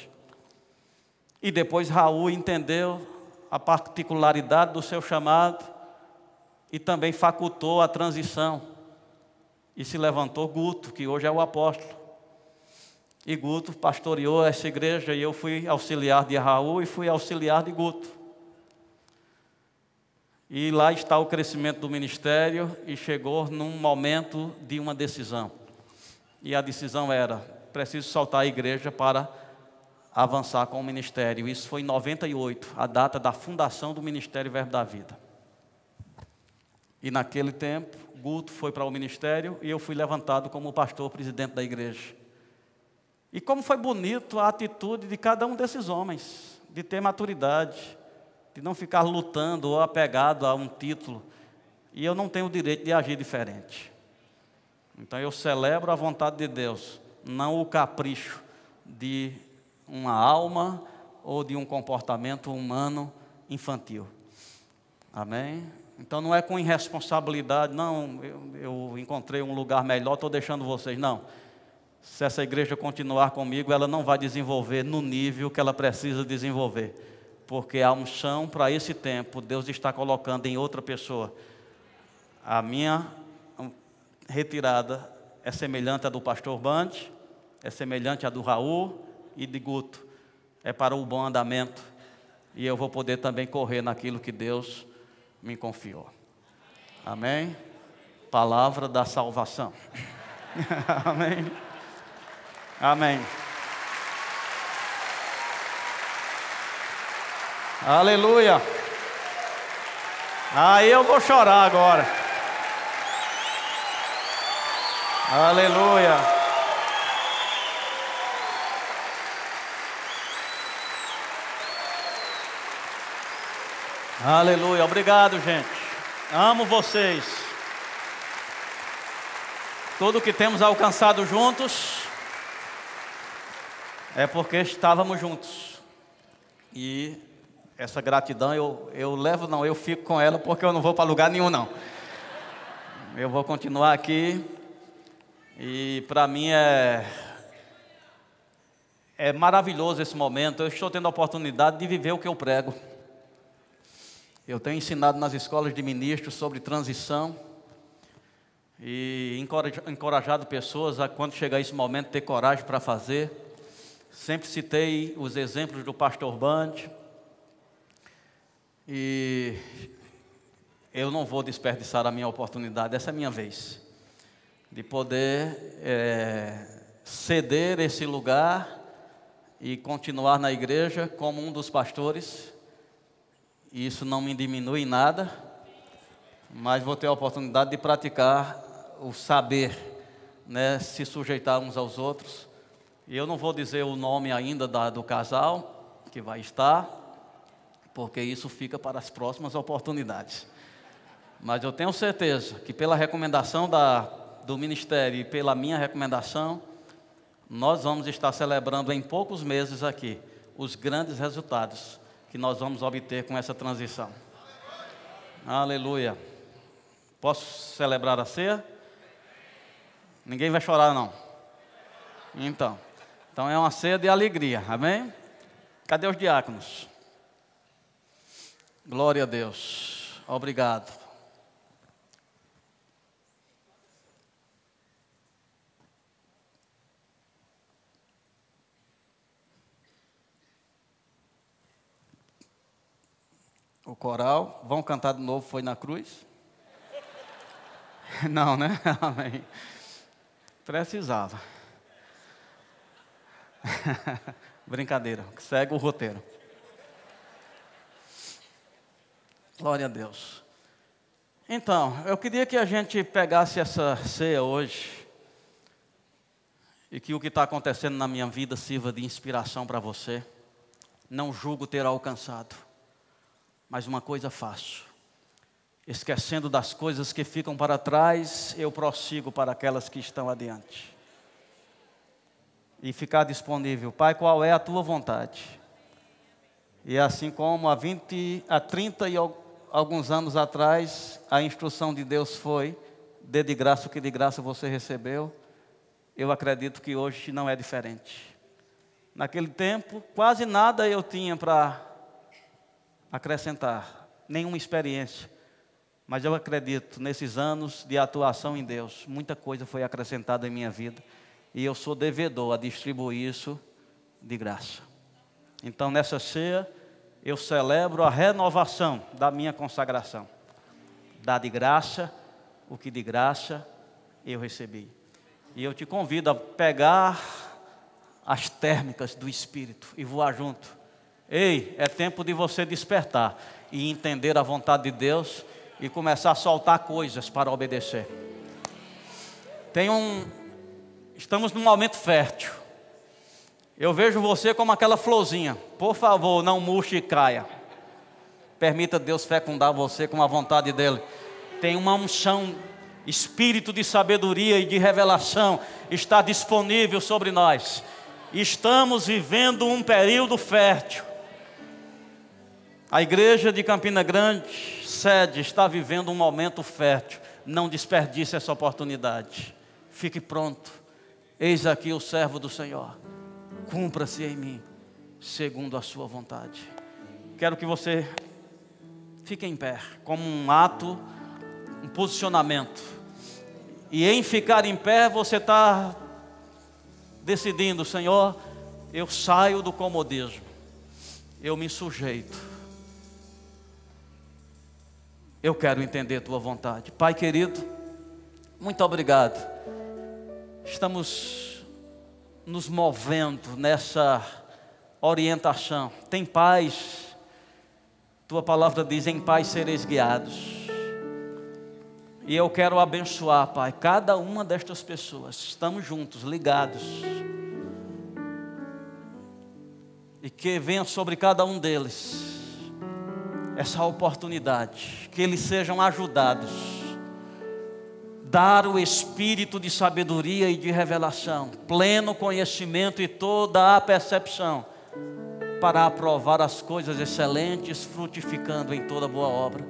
Speaker 1: E depois Raul entendeu a particularidade do seu chamado e também facultou a transição. E se levantou Guto, que hoje é o apóstolo. E Guto pastoreou essa igreja e eu fui auxiliar de Raul e fui auxiliar de Guto. E lá está o crescimento do ministério e chegou num momento de uma decisão. E a decisão era, preciso soltar a igreja para avançar com o ministério. Isso foi em 98, a data da fundação do Ministério Verbo da Vida. E naquele tempo, Guto foi para o ministério e eu fui levantado como pastor presidente da igreja. E como foi bonito a atitude de cada um desses homens, de ter maturidade, de não ficar lutando ou apegado a um título. E eu não tenho o direito de agir diferente. Então eu celebro a vontade de Deus, não o capricho de uma alma ou de um comportamento humano infantil. Amém? Então não é com irresponsabilidade, não, eu encontrei um lugar melhor, estou deixando vocês, não. Se essa igreja continuar comigo, ela não vai desenvolver no nível que ela precisa desenvolver, porque a unção para esse tempo, Deus está colocando em outra pessoa. A minha retirada é semelhante à do pastor Band, é semelhante à do Raul e de Guto, é para o bom andamento, e eu vou poder também correr naquilo que Deus me confiou. Amém? Palavra da salvação. Amém? Amém. Aleluia. Aí eu vou chorar agora. Aleluia. Aleluia. Obrigado, gente. Amo vocês. Tudo que temos alcançado juntos é porque estávamos juntos. E essa gratidão eu fico com ela porque eu não vou para lugar nenhum, não. Eu vou continuar aqui. E para mim é maravilhoso esse momento. Eu estou tendo a oportunidade de viver o que eu prego. Eu tenho ensinado nas escolas de ministros sobre transição e encorajado pessoas a, quando chegar esse momento, ter coragem para fazer. Sempre citei os exemplos do pastor Band e eu não vou desperdiçar a minha oportunidade, essa é a minha vez, de poder ceder esse lugar e continuar na igreja como um dos pastores. Isso não me diminui em nada, mas vou ter a oportunidade de praticar o saber, né, se sujeitar uns aos outros. E eu não vou dizer o nome ainda do casal que vai estar, porque isso fica para as próximas oportunidades. Mas eu tenho certeza que pela recomendação do ministério e pela minha recomendação, nós vamos estar celebrando em poucos meses aqui os grandes resultados que nós vamos obter com essa transição. Aleluia. Posso celebrar a ceia? Ninguém vai chorar, não. Então é uma ceia de alegria, amém? Cadê os diáconos? Glória a Deus. Obrigado. O coral, vão cantar de novo, foi na cruz? Não, né? Amém. Precisava. Brincadeira, segue o roteiro. Glória a Deus. Então, eu queria que a gente pegasse essa ceia hoje e que o que está acontecendo na minha vida sirva de inspiração para você. Não julgo ter alcançado, mas uma coisa faço: esquecendo das coisas que ficam para trás, eu prossigo para aquelas que estão adiante. E ficar disponível. Pai, qual é a tua vontade? E assim como há 30 e alguns anos atrás, a instrução de Deus foi: dê de graça o que de graça você recebeu. Eu acredito que hoje não é diferente. Naquele tempo, quase nada eu tinha para acrescentar, nenhuma experiência. Mas eu acredito, nesses anos de atuação em Deus, muita coisa foi acrescentada em minha vida. E eu sou devedor a distribuir isso de graça. Então, nessa ceia, eu celebro a renovação da minha consagração. Dá de graça o que de graça eu recebi. E eu te convido a pegar as térmicas do Espírito e voar junto. Ei, é tempo de você despertar e entender a vontade de Deus e começar a soltar coisas para obedecer. Estamos num momento fértil. Eu vejo você como aquela florzinha. Por favor, não murche e caia. Permita Deus fecundar você com a vontade dEle. Tem uma unção, espírito de sabedoria e de revelação está disponível sobre nós. Estamos vivendo um período fértil. A igreja de Campina Grande, sede, está vivendo um momento fértil. Não desperdice essa oportunidade. Fique pronto. Eis aqui o servo do Senhor. Cumpra-se em mim, segundo a sua vontade. Quero que você fique em pé, como um ato, um posicionamento. E em ficar em pé, você está decidindo: Senhor, eu saio do comodismo, eu me sujeito. Eu quero entender a tua vontade. Pai querido, muito obrigado. Estamos nos movendo nessa orientação. Tem paz. Tua palavra diz: em paz sereis guiados. E eu quero abençoar, Pai, cada uma destas pessoas. Estamos juntos, ligados. E que venha sobre cada um deles essa oportunidade, que eles sejam ajudados. Dar o espírito de sabedoria e de revelação, pleno conhecimento e toda a percepção, para aprovar as coisas excelentes, frutificando em toda boa obra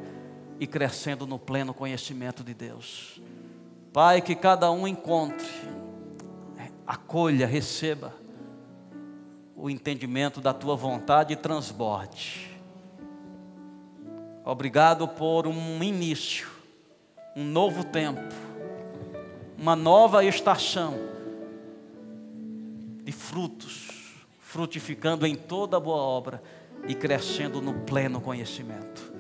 Speaker 1: e crescendo no pleno conhecimento de Deus. Pai, que cada um encontre, acolha, receba o entendimento da tua vontade e transborde. Obrigado por um início, um novo tempo, uma nova estação de frutos, frutificando em toda boa obra e crescendo no pleno conhecimento.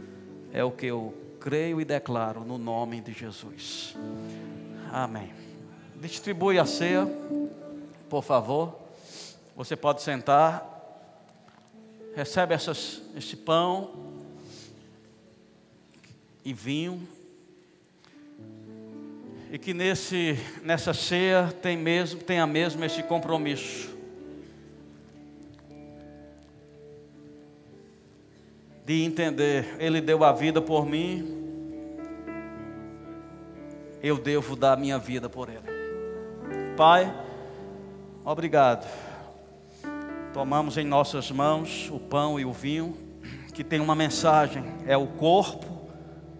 Speaker 1: É o que eu creio e declaro no nome de Jesus. Amém. Distribui a ceia, por favor. Você pode sentar. Recebe esse pão e vinho. E que nessa ceia tenha mesmo esse compromisso de entender: Ele deu a vida por mim, eu devo dar a minha vida por Ele. Pai, obrigado. Tomamos em nossas mãos o pão e o vinho, que tem uma mensagem: é o corpo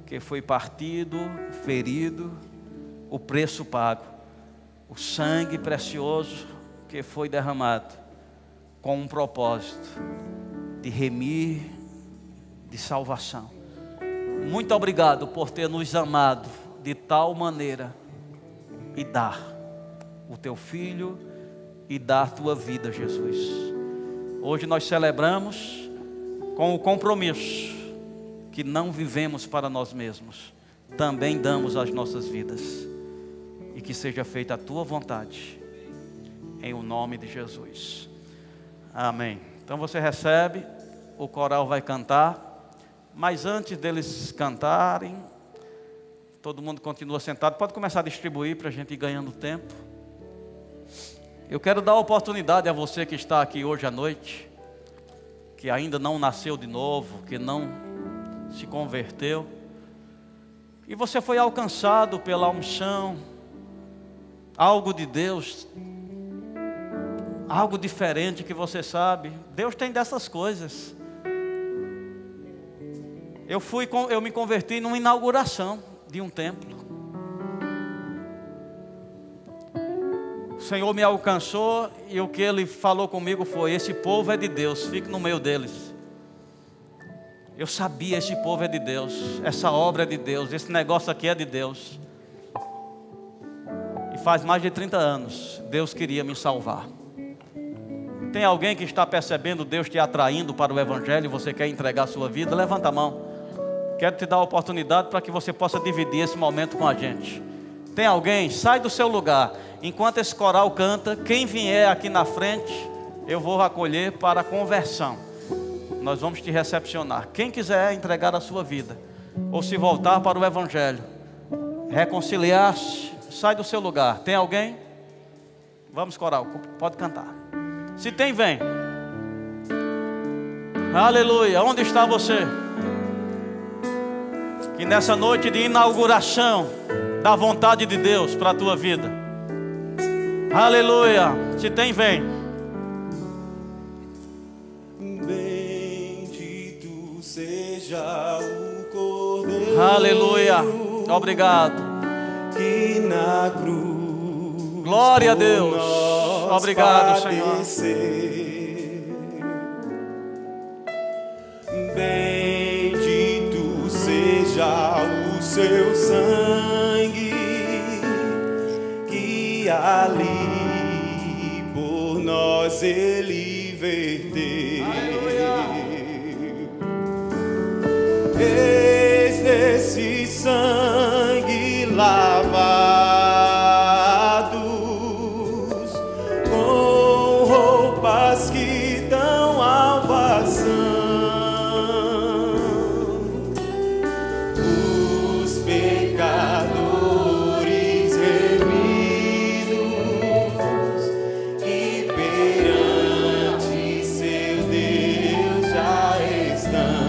Speaker 1: que foi partido, ferido, o preço pago, o sangue precioso que foi derramado, com um propósito de remir, de salvação. Muito obrigado por ter nos amado de tal maneira e dar o teu filho e dar a tua vida, Jesus. Hoje nós celebramos com o compromisso que não vivemos para nós mesmos, também damos as nossas vidas. E que seja feita a tua vontade, em o nome de Jesus. Amém. Então você recebe, o coral vai cantar, mas antes deles cantarem, todo mundo continua sentado. Pode começar a distribuir para a gente ir ganhando tempo. Eu quero dar a oportunidade a você que está aqui hoje à noite, que ainda não nasceu de novo, que não se converteu, e você foi alcançado pela unção, algo de Deus, algo diferente que você sabe. Deus tem dessas coisas. Eu me converti numa inauguração de um templo. O Senhor me alcançou e o que Ele falou comigo foi: esse povo é de Deus, fique no meio deles. Eu sabia, esse povo é de Deus, essa obra é de Deus, esse negócio aqui é de Deus. E faz mais de 30 anos, Deus queria me salvar. Tem alguém que está percebendo Deus te atraindo para o Evangelho e você quer entregar a sua vida? Levanta a mão. Quero te dar a oportunidade para que você possa dividir esse momento com a gente. Tem alguém? Sai do seu lugar. Enquanto esse coral canta, quem vier aqui na frente, eu vou acolher para a conversão. Nós vamos te recepcionar. Quem quiser entregar a sua vida, ou se voltar para o Evangelho, reconciliar-se, sai do seu lugar. Tem alguém? Vamos, coral, pode cantar. Se tem, vem. Aleluia. Onde está você? Que nessa noite de inauguração da vontade de Deus para a tua vida. Aleluia. Se tem, vem.
Speaker 2: Bendito seja o Cordeiro.
Speaker 1: Aleluia. Obrigado.
Speaker 2: Que na cruz.
Speaker 1: Glória a Deus. Obrigado, Senhor.
Speaker 2: Bendito seja o seu sangue, que ali por nós Ele verteu. Eis desse sangue lavados, com roupas que dão alvação, os pecadores remidos, que perante seu Deus já estão.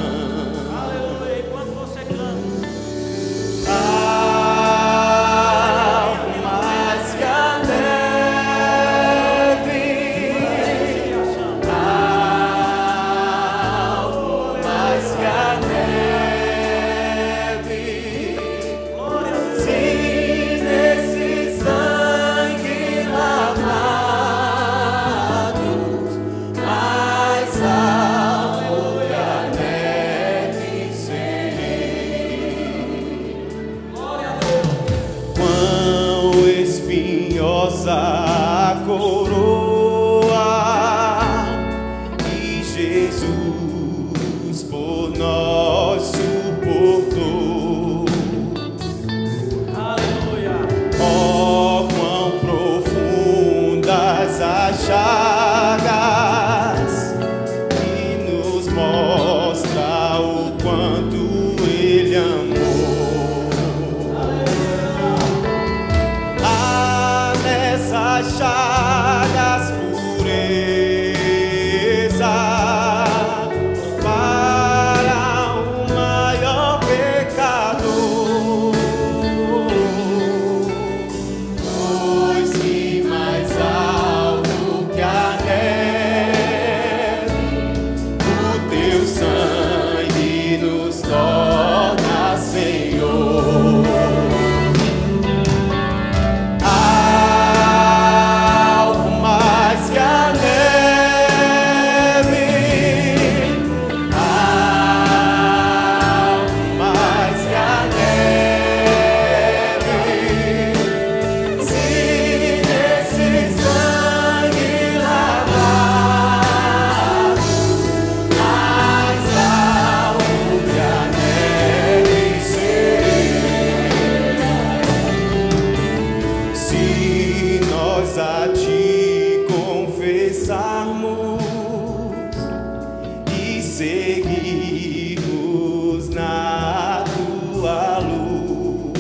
Speaker 2: A coroa que Jesus por nós suportou.
Speaker 1: Aleluia.
Speaker 2: Oh, quão profundas as chagas, que nos mostra o quanto Ele amou. Essas chagas pureza para o maior pecador, pois que mais alto que a neve o teu sangue nos torna Senhor. A te confessarmos e seguirmos na tua luz,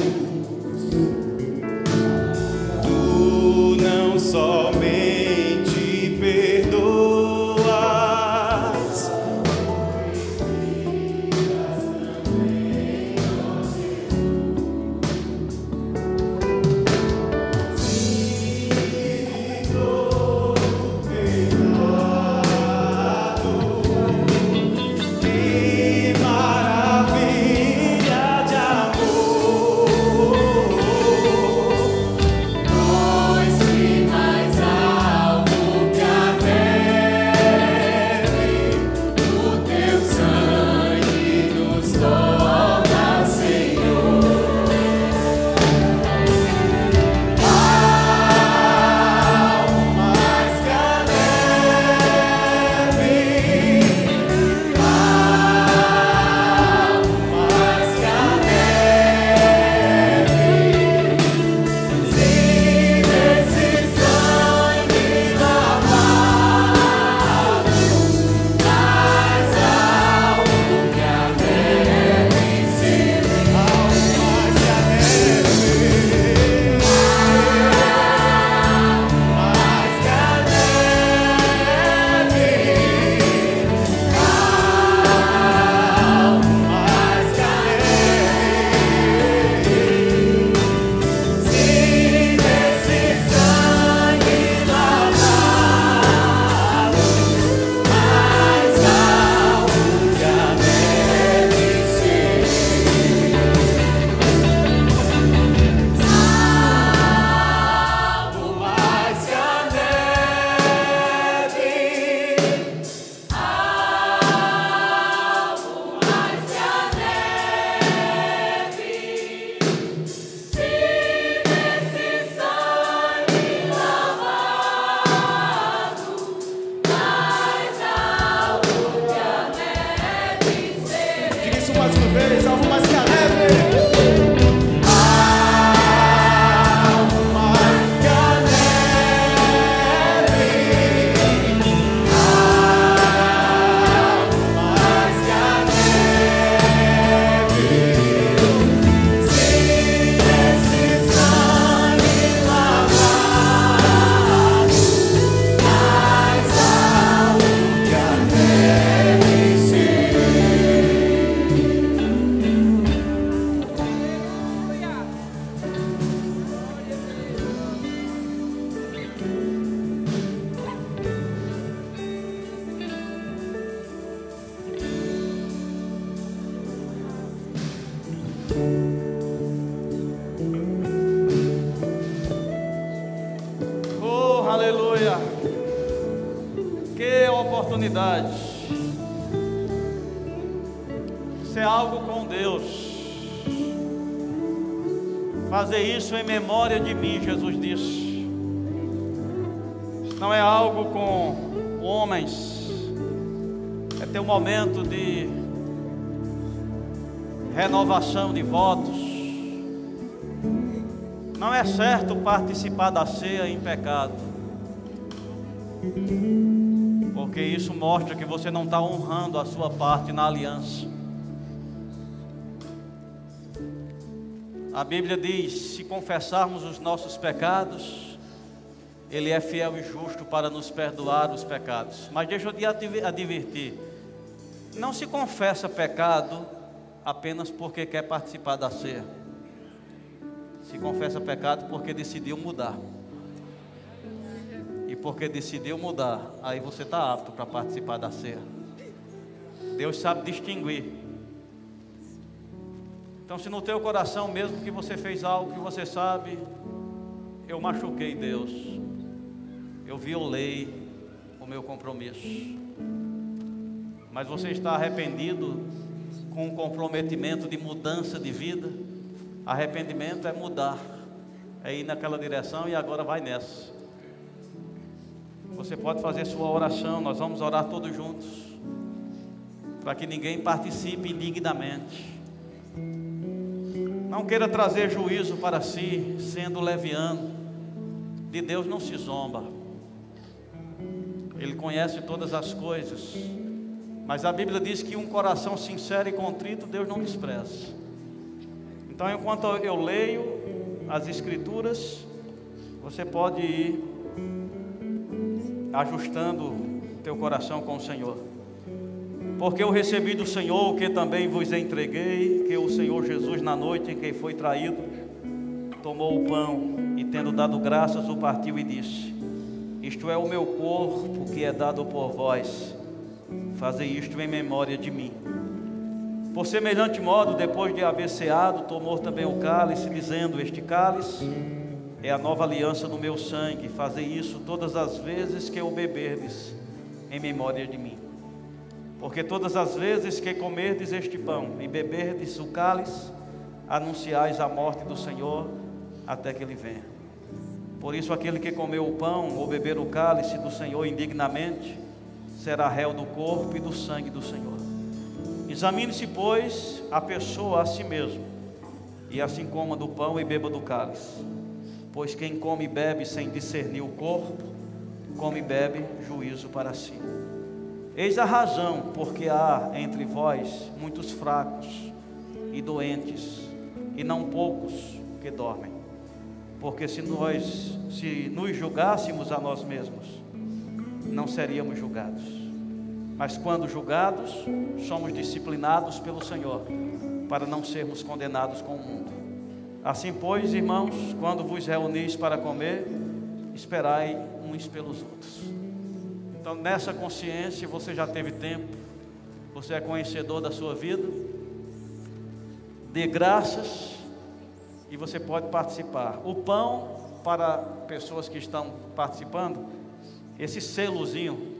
Speaker 2: tu não somente perdoas, que maravilha.
Speaker 1: Aleluia. Que oportunidade. Isso é algo com Deus. Fazer isso em memória de mim, Jesus disse. Não é algo com homens. É ter um momento de renovação de votos. Não é certo participar da ceia em pecado, porque isso mostra que você não está honrando a sua parte na aliança. A Bíblia diz: se confessarmos os nossos pecados, Ele é fiel e justo para nos perdoar os pecados. Mas deixa eu te advertir: não se confessa pecado apenas porque quer participar da ceia. Se confessa pecado porque decidiu mudar. E porque decidiu mudar, aí você está apto para participar da ceia. Deus sabe distinguir. Então, se no teu coração, mesmo que você fez algo que você sabe, eu machuquei Deus, eu violei o meu compromisso, mas você está arrependido, com um comprometimento de mudança de vida. Arrependimento é mudar, é ir naquela direção e agora vai nessa. Você pode fazer sua oração, nós vamos orar todos juntos, para que ninguém participe indignamente. Não queira trazer juízo para si, sendo leviano. De Deus não se zomba. Ele conhece todas as coisas. Mas a Bíblia diz que um coração sincero e contrito, Deus não despreza. Então, enquanto eu leio as Escrituras, você pode ir ajustando o teu coração com o Senhor. Porque eu recebi do Senhor o que também vos entreguei, que o Senhor Jesus, na noite em que foi traído, tomou o pão e, tendo dado graças, o partiu e disse: isto é o meu corpo que é dado por vós, fazei isto em memória de mim. Por semelhante modo, depois de haver ceado, tomou também o cálice, dizendo: este cálice é a nova aliança no meu sangue, fazei isso todas as vezes que o beberdes, em memória de mim. Porque todas as vezes que comerdes este pão e beberdes o cálice, anunciais a morte do Senhor até que Ele venha. Por isso, aquele que comeu o pão ou beber o cálice do Senhor indignamente, será réu do corpo e do sangue do Senhor. Examine-se, pois, a pessoa a si mesmo, e assim coma do pão e beba do cálice. Pois quem come e bebe sem discernir o corpo, come e bebe juízo para si. Eis a razão porque há entre vós muitos fracos e doentes, e não poucos que dormem. Porque se nos julgássemos a nós mesmos, não seríamos julgados. Mas quando julgados, somos disciplinados pelo Senhor, para não sermos condenados com o mundo. Assim, pois, irmãos, quando vos reunis para comer, esperai uns pelos outros. Então, nessa consciência, você já teve tempo, você é conhecedor da sua vida, dê graças e você pode participar. O pão, para pessoas que estão participando, esse selozinho,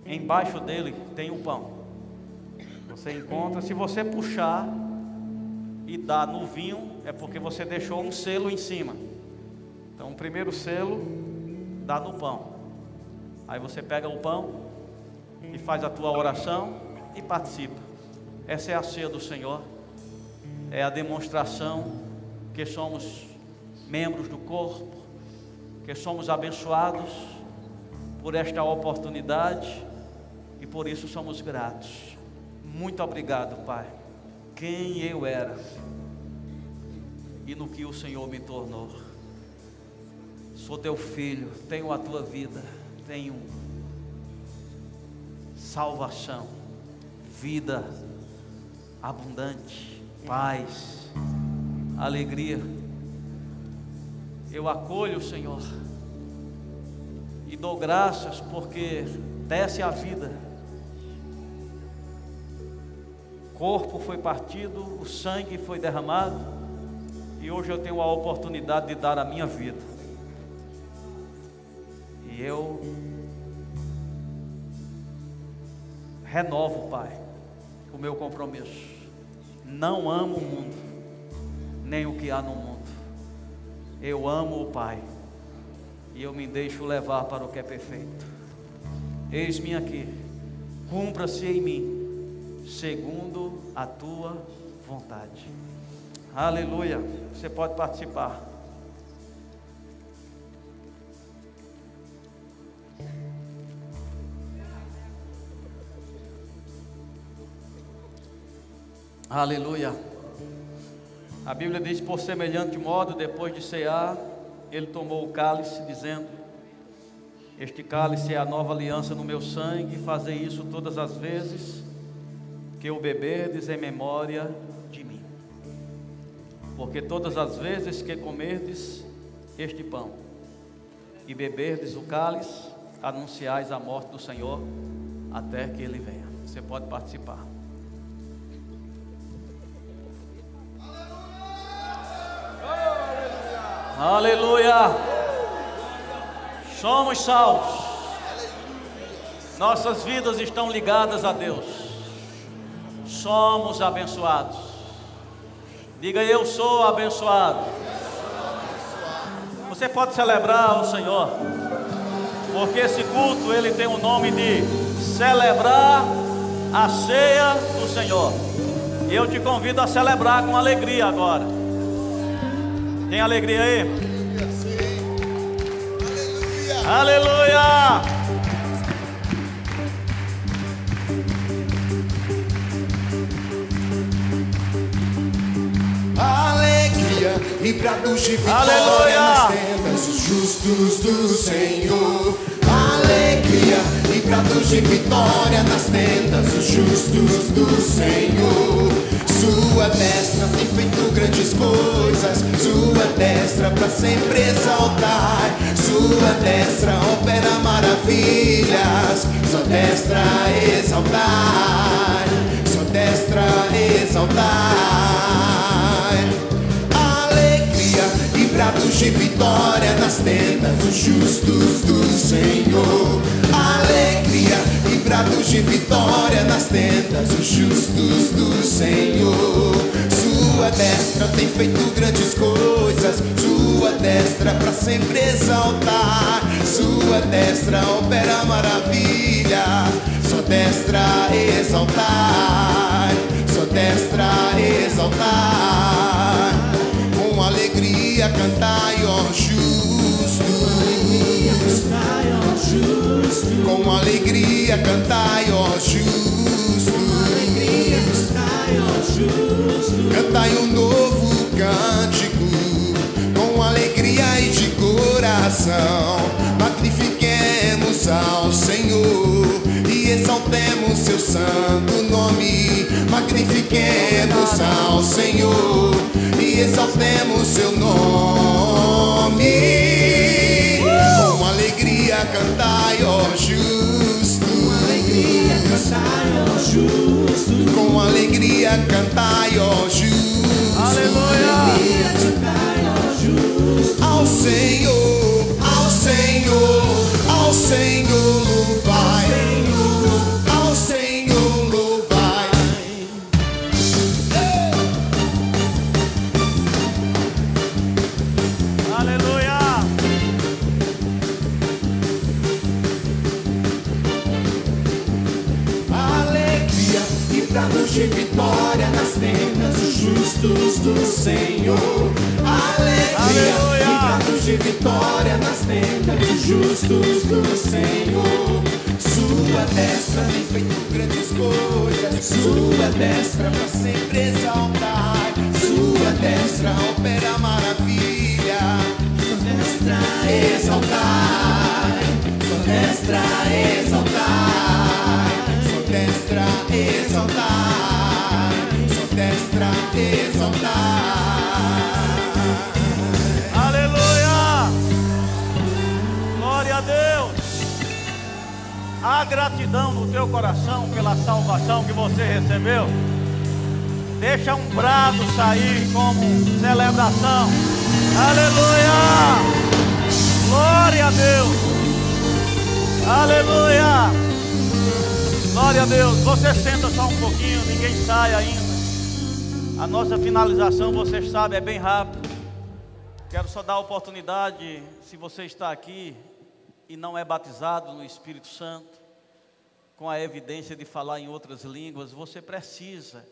Speaker 1: embaixo dele tem o pão. Você encontra, se você puxar e dar no vinho, é porque você deixou um selo em cima. Então, o primeiro selo dá no pão. Aí você pega o pão e faz a tua oração e participa. Essa é a ceia do Senhor. É a demonstração que somos membros do corpo, que somos abençoados por esta oportunidade e por isso somos gratos. Muito obrigado, Pai. Quem eu era e no que o Senhor me tornou. Sou teu filho, tenho a tua vida, tenho salvação, vida abundante, paz, alegria. Eu acolho, Senhor, e dou graças porque desce a vida. O corpo foi partido, o sangue foi derramado, e hoje eu tenho a oportunidade de dar a minha vida. E eu renovo, Pai, o meu compromisso. Não amo o mundo, nem o que há no mundo. Eu amo o Pai, e eu me deixo levar para o que é perfeito. Eis-me aqui, cumpra-se em mim, segundo a tua vontade. Aleluia. Você pode participar. Aleluia. A Bíblia diz: por semelhante modo, depois de cear, ele tomou o cálice, dizendo: este cálice é a nova aliança no meu sangue, fazei isso todas as vezes que o beberdes em memória de mim. Porque todas as vezes que comerdes este pão e beberdes o cálice, anunciais a morte do Senhor até que ele venha. Você pode participar. Aleluia! Somos salvos. Nossas vidas estão ligadas a Deus. Somos abençoados. Diga: eu sou abençoado. Você pode celebrar o Senhor, porque esse culto ele tem o nome de celebrar a ceia do Senhor. E eu te convido a celebrar com alegria agora. Tem alegria aí? Aleluia!
Speaker 2: Alegria e prados de vitória nas tendas os justos do Senhor. Alegria e prados de vitória nas tendas os justos do Senhor. Sua destra tem feito grandes coisas, sua destra para sempre exaltar. Sua destra opera maravilhas, sua destra exaltar, sua destra exaltar. Alegria e prados de vitória nas tendas os justos do Senhor. Alegria e prados de vitória nas tendas os justos do Senhor. Sua destra tem feito grandes coisas, sua destra para sempre exaltar. Sua destra opera maravilha, sua destra exaltar, sua destra exaltar. Com alegria cantai, ó justos. Com alegria cantai, ó justos. Cantai um novo cântico, com alegria e de coração. Magnifiquemos ao Senhor e exaltemos seu santo nome. Magnifiquemos ao Senhor e exaltemos seu nome. Com alegria cantai, ó justos. Com alegria cantai, ó justos. Com alegria cantai, ó justos.
Speaker 1: Aleluia!
Speaker 2: Ao Senhor, ao Senhor, ao Senhor louvai. Ao Senhor louvai.
Speaker 1: Aleluia!
Speaker 2: Alegria e prados de vitória nas tendas os justos do Senhor. Alegria e prados de vitória nas tendas os justos do Senhor. Sua destra tem feito grandes coisas, sua destra para sempre exaltar. Sua destra opera maravilha, sua destra exaltar, sua destra exaltar, sua destra exaltar, sua destra exaltar.
Speaker 1: Aleluia! Glória a Deus! Há gratidão no teu coração pela salvação que você recebeu. Deixa um brado sair como celebração. Aleluia! Glória a Deus! Deus. Você senta só um pouquinho, ninguém sai ainda. A nossa finalização, vocês sabem, é bem rápido. Quero só dar a oportunidade, se você está aqui e não é batizado no Espírito Santo, com a evidência de falar em outras línguas, você precisa,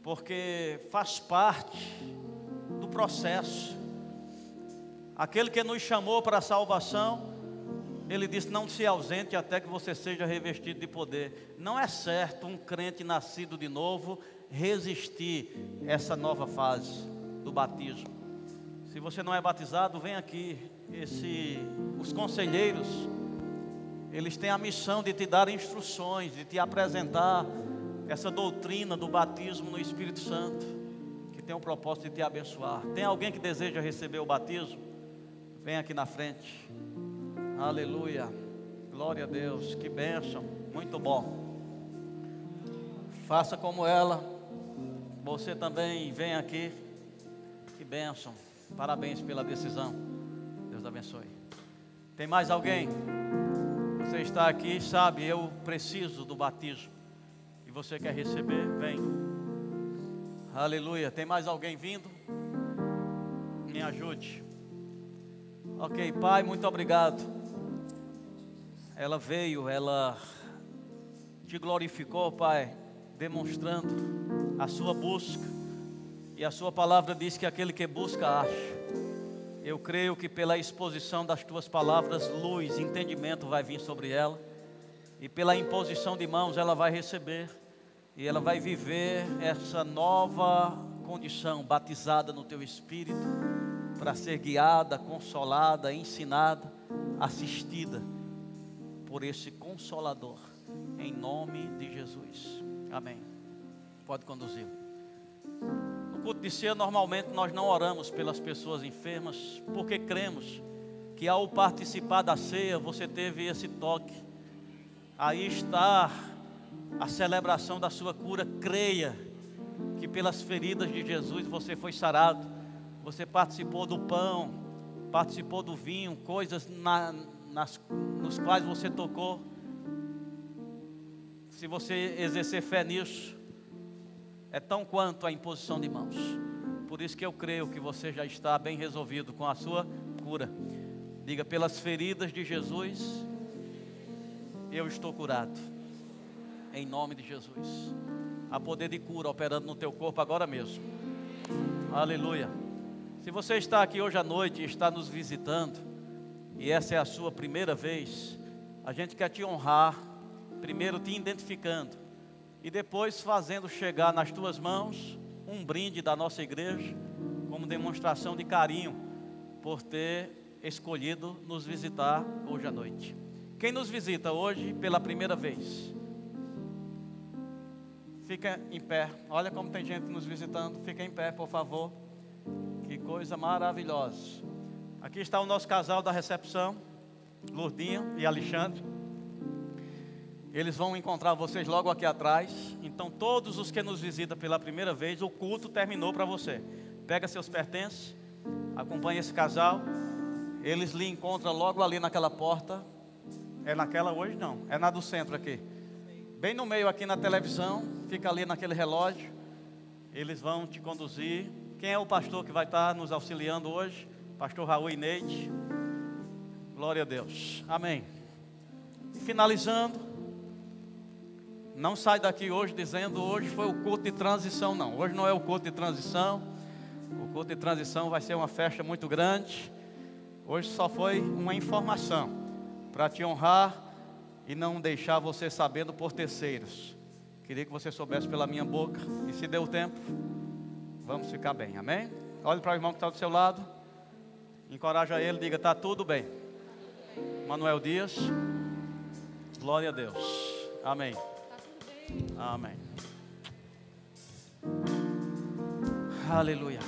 Speaker 1: porque faz parte do processo. Aquele que nos chamou para a salvação, Ele disse: não se ausente até que você seja revestido de poder. Não é certo um crente nascido de novo resistir essa nova fase do batismo. Se você não é batizado, vem aqui. Os conselheiros, eles têm a missão de te dar instruções, de te apresentar essa doutrina do batismo no Espírito Santo, que tem o propósito de te abençoar. Tem alguém que deseja receber o batismo? Vem aqui na frente. Aleluia, glória a Deus, que bênção, muito bom. Faça como ela. Você também vem aqui. Que bênção, parabéns pela decisão. Deus abençoe. Tem mais alguém? Você está aqui, sabe, eu preciso do batismo, e você quer receber? Vem. Aleluia. Tem mais alguém vindo? Me ajude. Ok, Pai, muito obrigado. Ela veio, ela te glorificou, Pai, demonstrando a sua busca. E a sua palavra diz que aquele que busca, acha. Eu creio que pela exposição das tuas palavras, luz, entendimento vai vir sobre ela. E pela imposição de mãos ela vai receber. E ela vai viver essa nova condição, batizada no teu Espírito, para ser guiada, consolada, ensinada, assistida por esse Consolador, em nome de Jesus. Amém. Pode conduzir. No culto de ceia, normalmente nós não oramos pelas pessoas enfermas, porque cremos que ao participar da ceia, você teve esse toque. Aí está a celebração da sua cura. Creia que pelas feridas de Jesus você foi sarado. Você participou do pão, participou do vinho, coisas nos quais você tocou. Se você exercer fé nisso, é tão quanto a imposição de mãos. Por isso que eu creio que você já está bem resolvido com a sua cura. Diga: pelas feridas de Jesus, eu estou curado. Em nome de Jesus. Há poder de cura operando no teu corpo agora mesmo. Aleluia. Se você está aqui hoje à noite e está nos visitando, e essa é a sua primeira vez, a gente quer te honrar, primeiro te identificando, e depois fazendo chegar nas tuas mãos um brinde da nossa igreja, como demonstração de carinho, por ter escolhido nos visitar hoje à noite. Quem nos visita hoje pela primeira vez, fica em pé. Olha como tem gente nos visitando. Fica em pé, por favor. Que coisa maravilhosa. Aqui está o nosso casal da recepção, Lourdinha e Alexandre. Eles vão encontrar vocês logo aqui atrás. Então todos os que nos visitam pela primeira vez, o culto terminou para você. Pega seus pertences, acompanha esse casal. Eles lhe encontram logo ali naquela porta. É naquela hoje não, é na do centro aqui. Bem no meio aqui na televisão, fica ali naquele relógio. Eles vão te conduzir. Quem é o pastor que vai estar nos auxiliando hoje? Pastor Raul e Neide. Glória a Deus. Amém. Finalizando, não sai daqui hoje dizendo: hoje foi o culto de transição. Não, hoje não é o culto de transição. O culto de transição vai ser uma festa muito grande. Hoje só foi uma informação para te honrar e não deixar você sabendo por terceiros. Queria que você soubesse pela minha boca. E se deu tempo, vamos ficar bem, amém? Olhe para o irmão que está do seu lado, encoraja ele, diga: está tudo bem. Manuel Dias, glória a Deus, amém. Amém. Aleluia.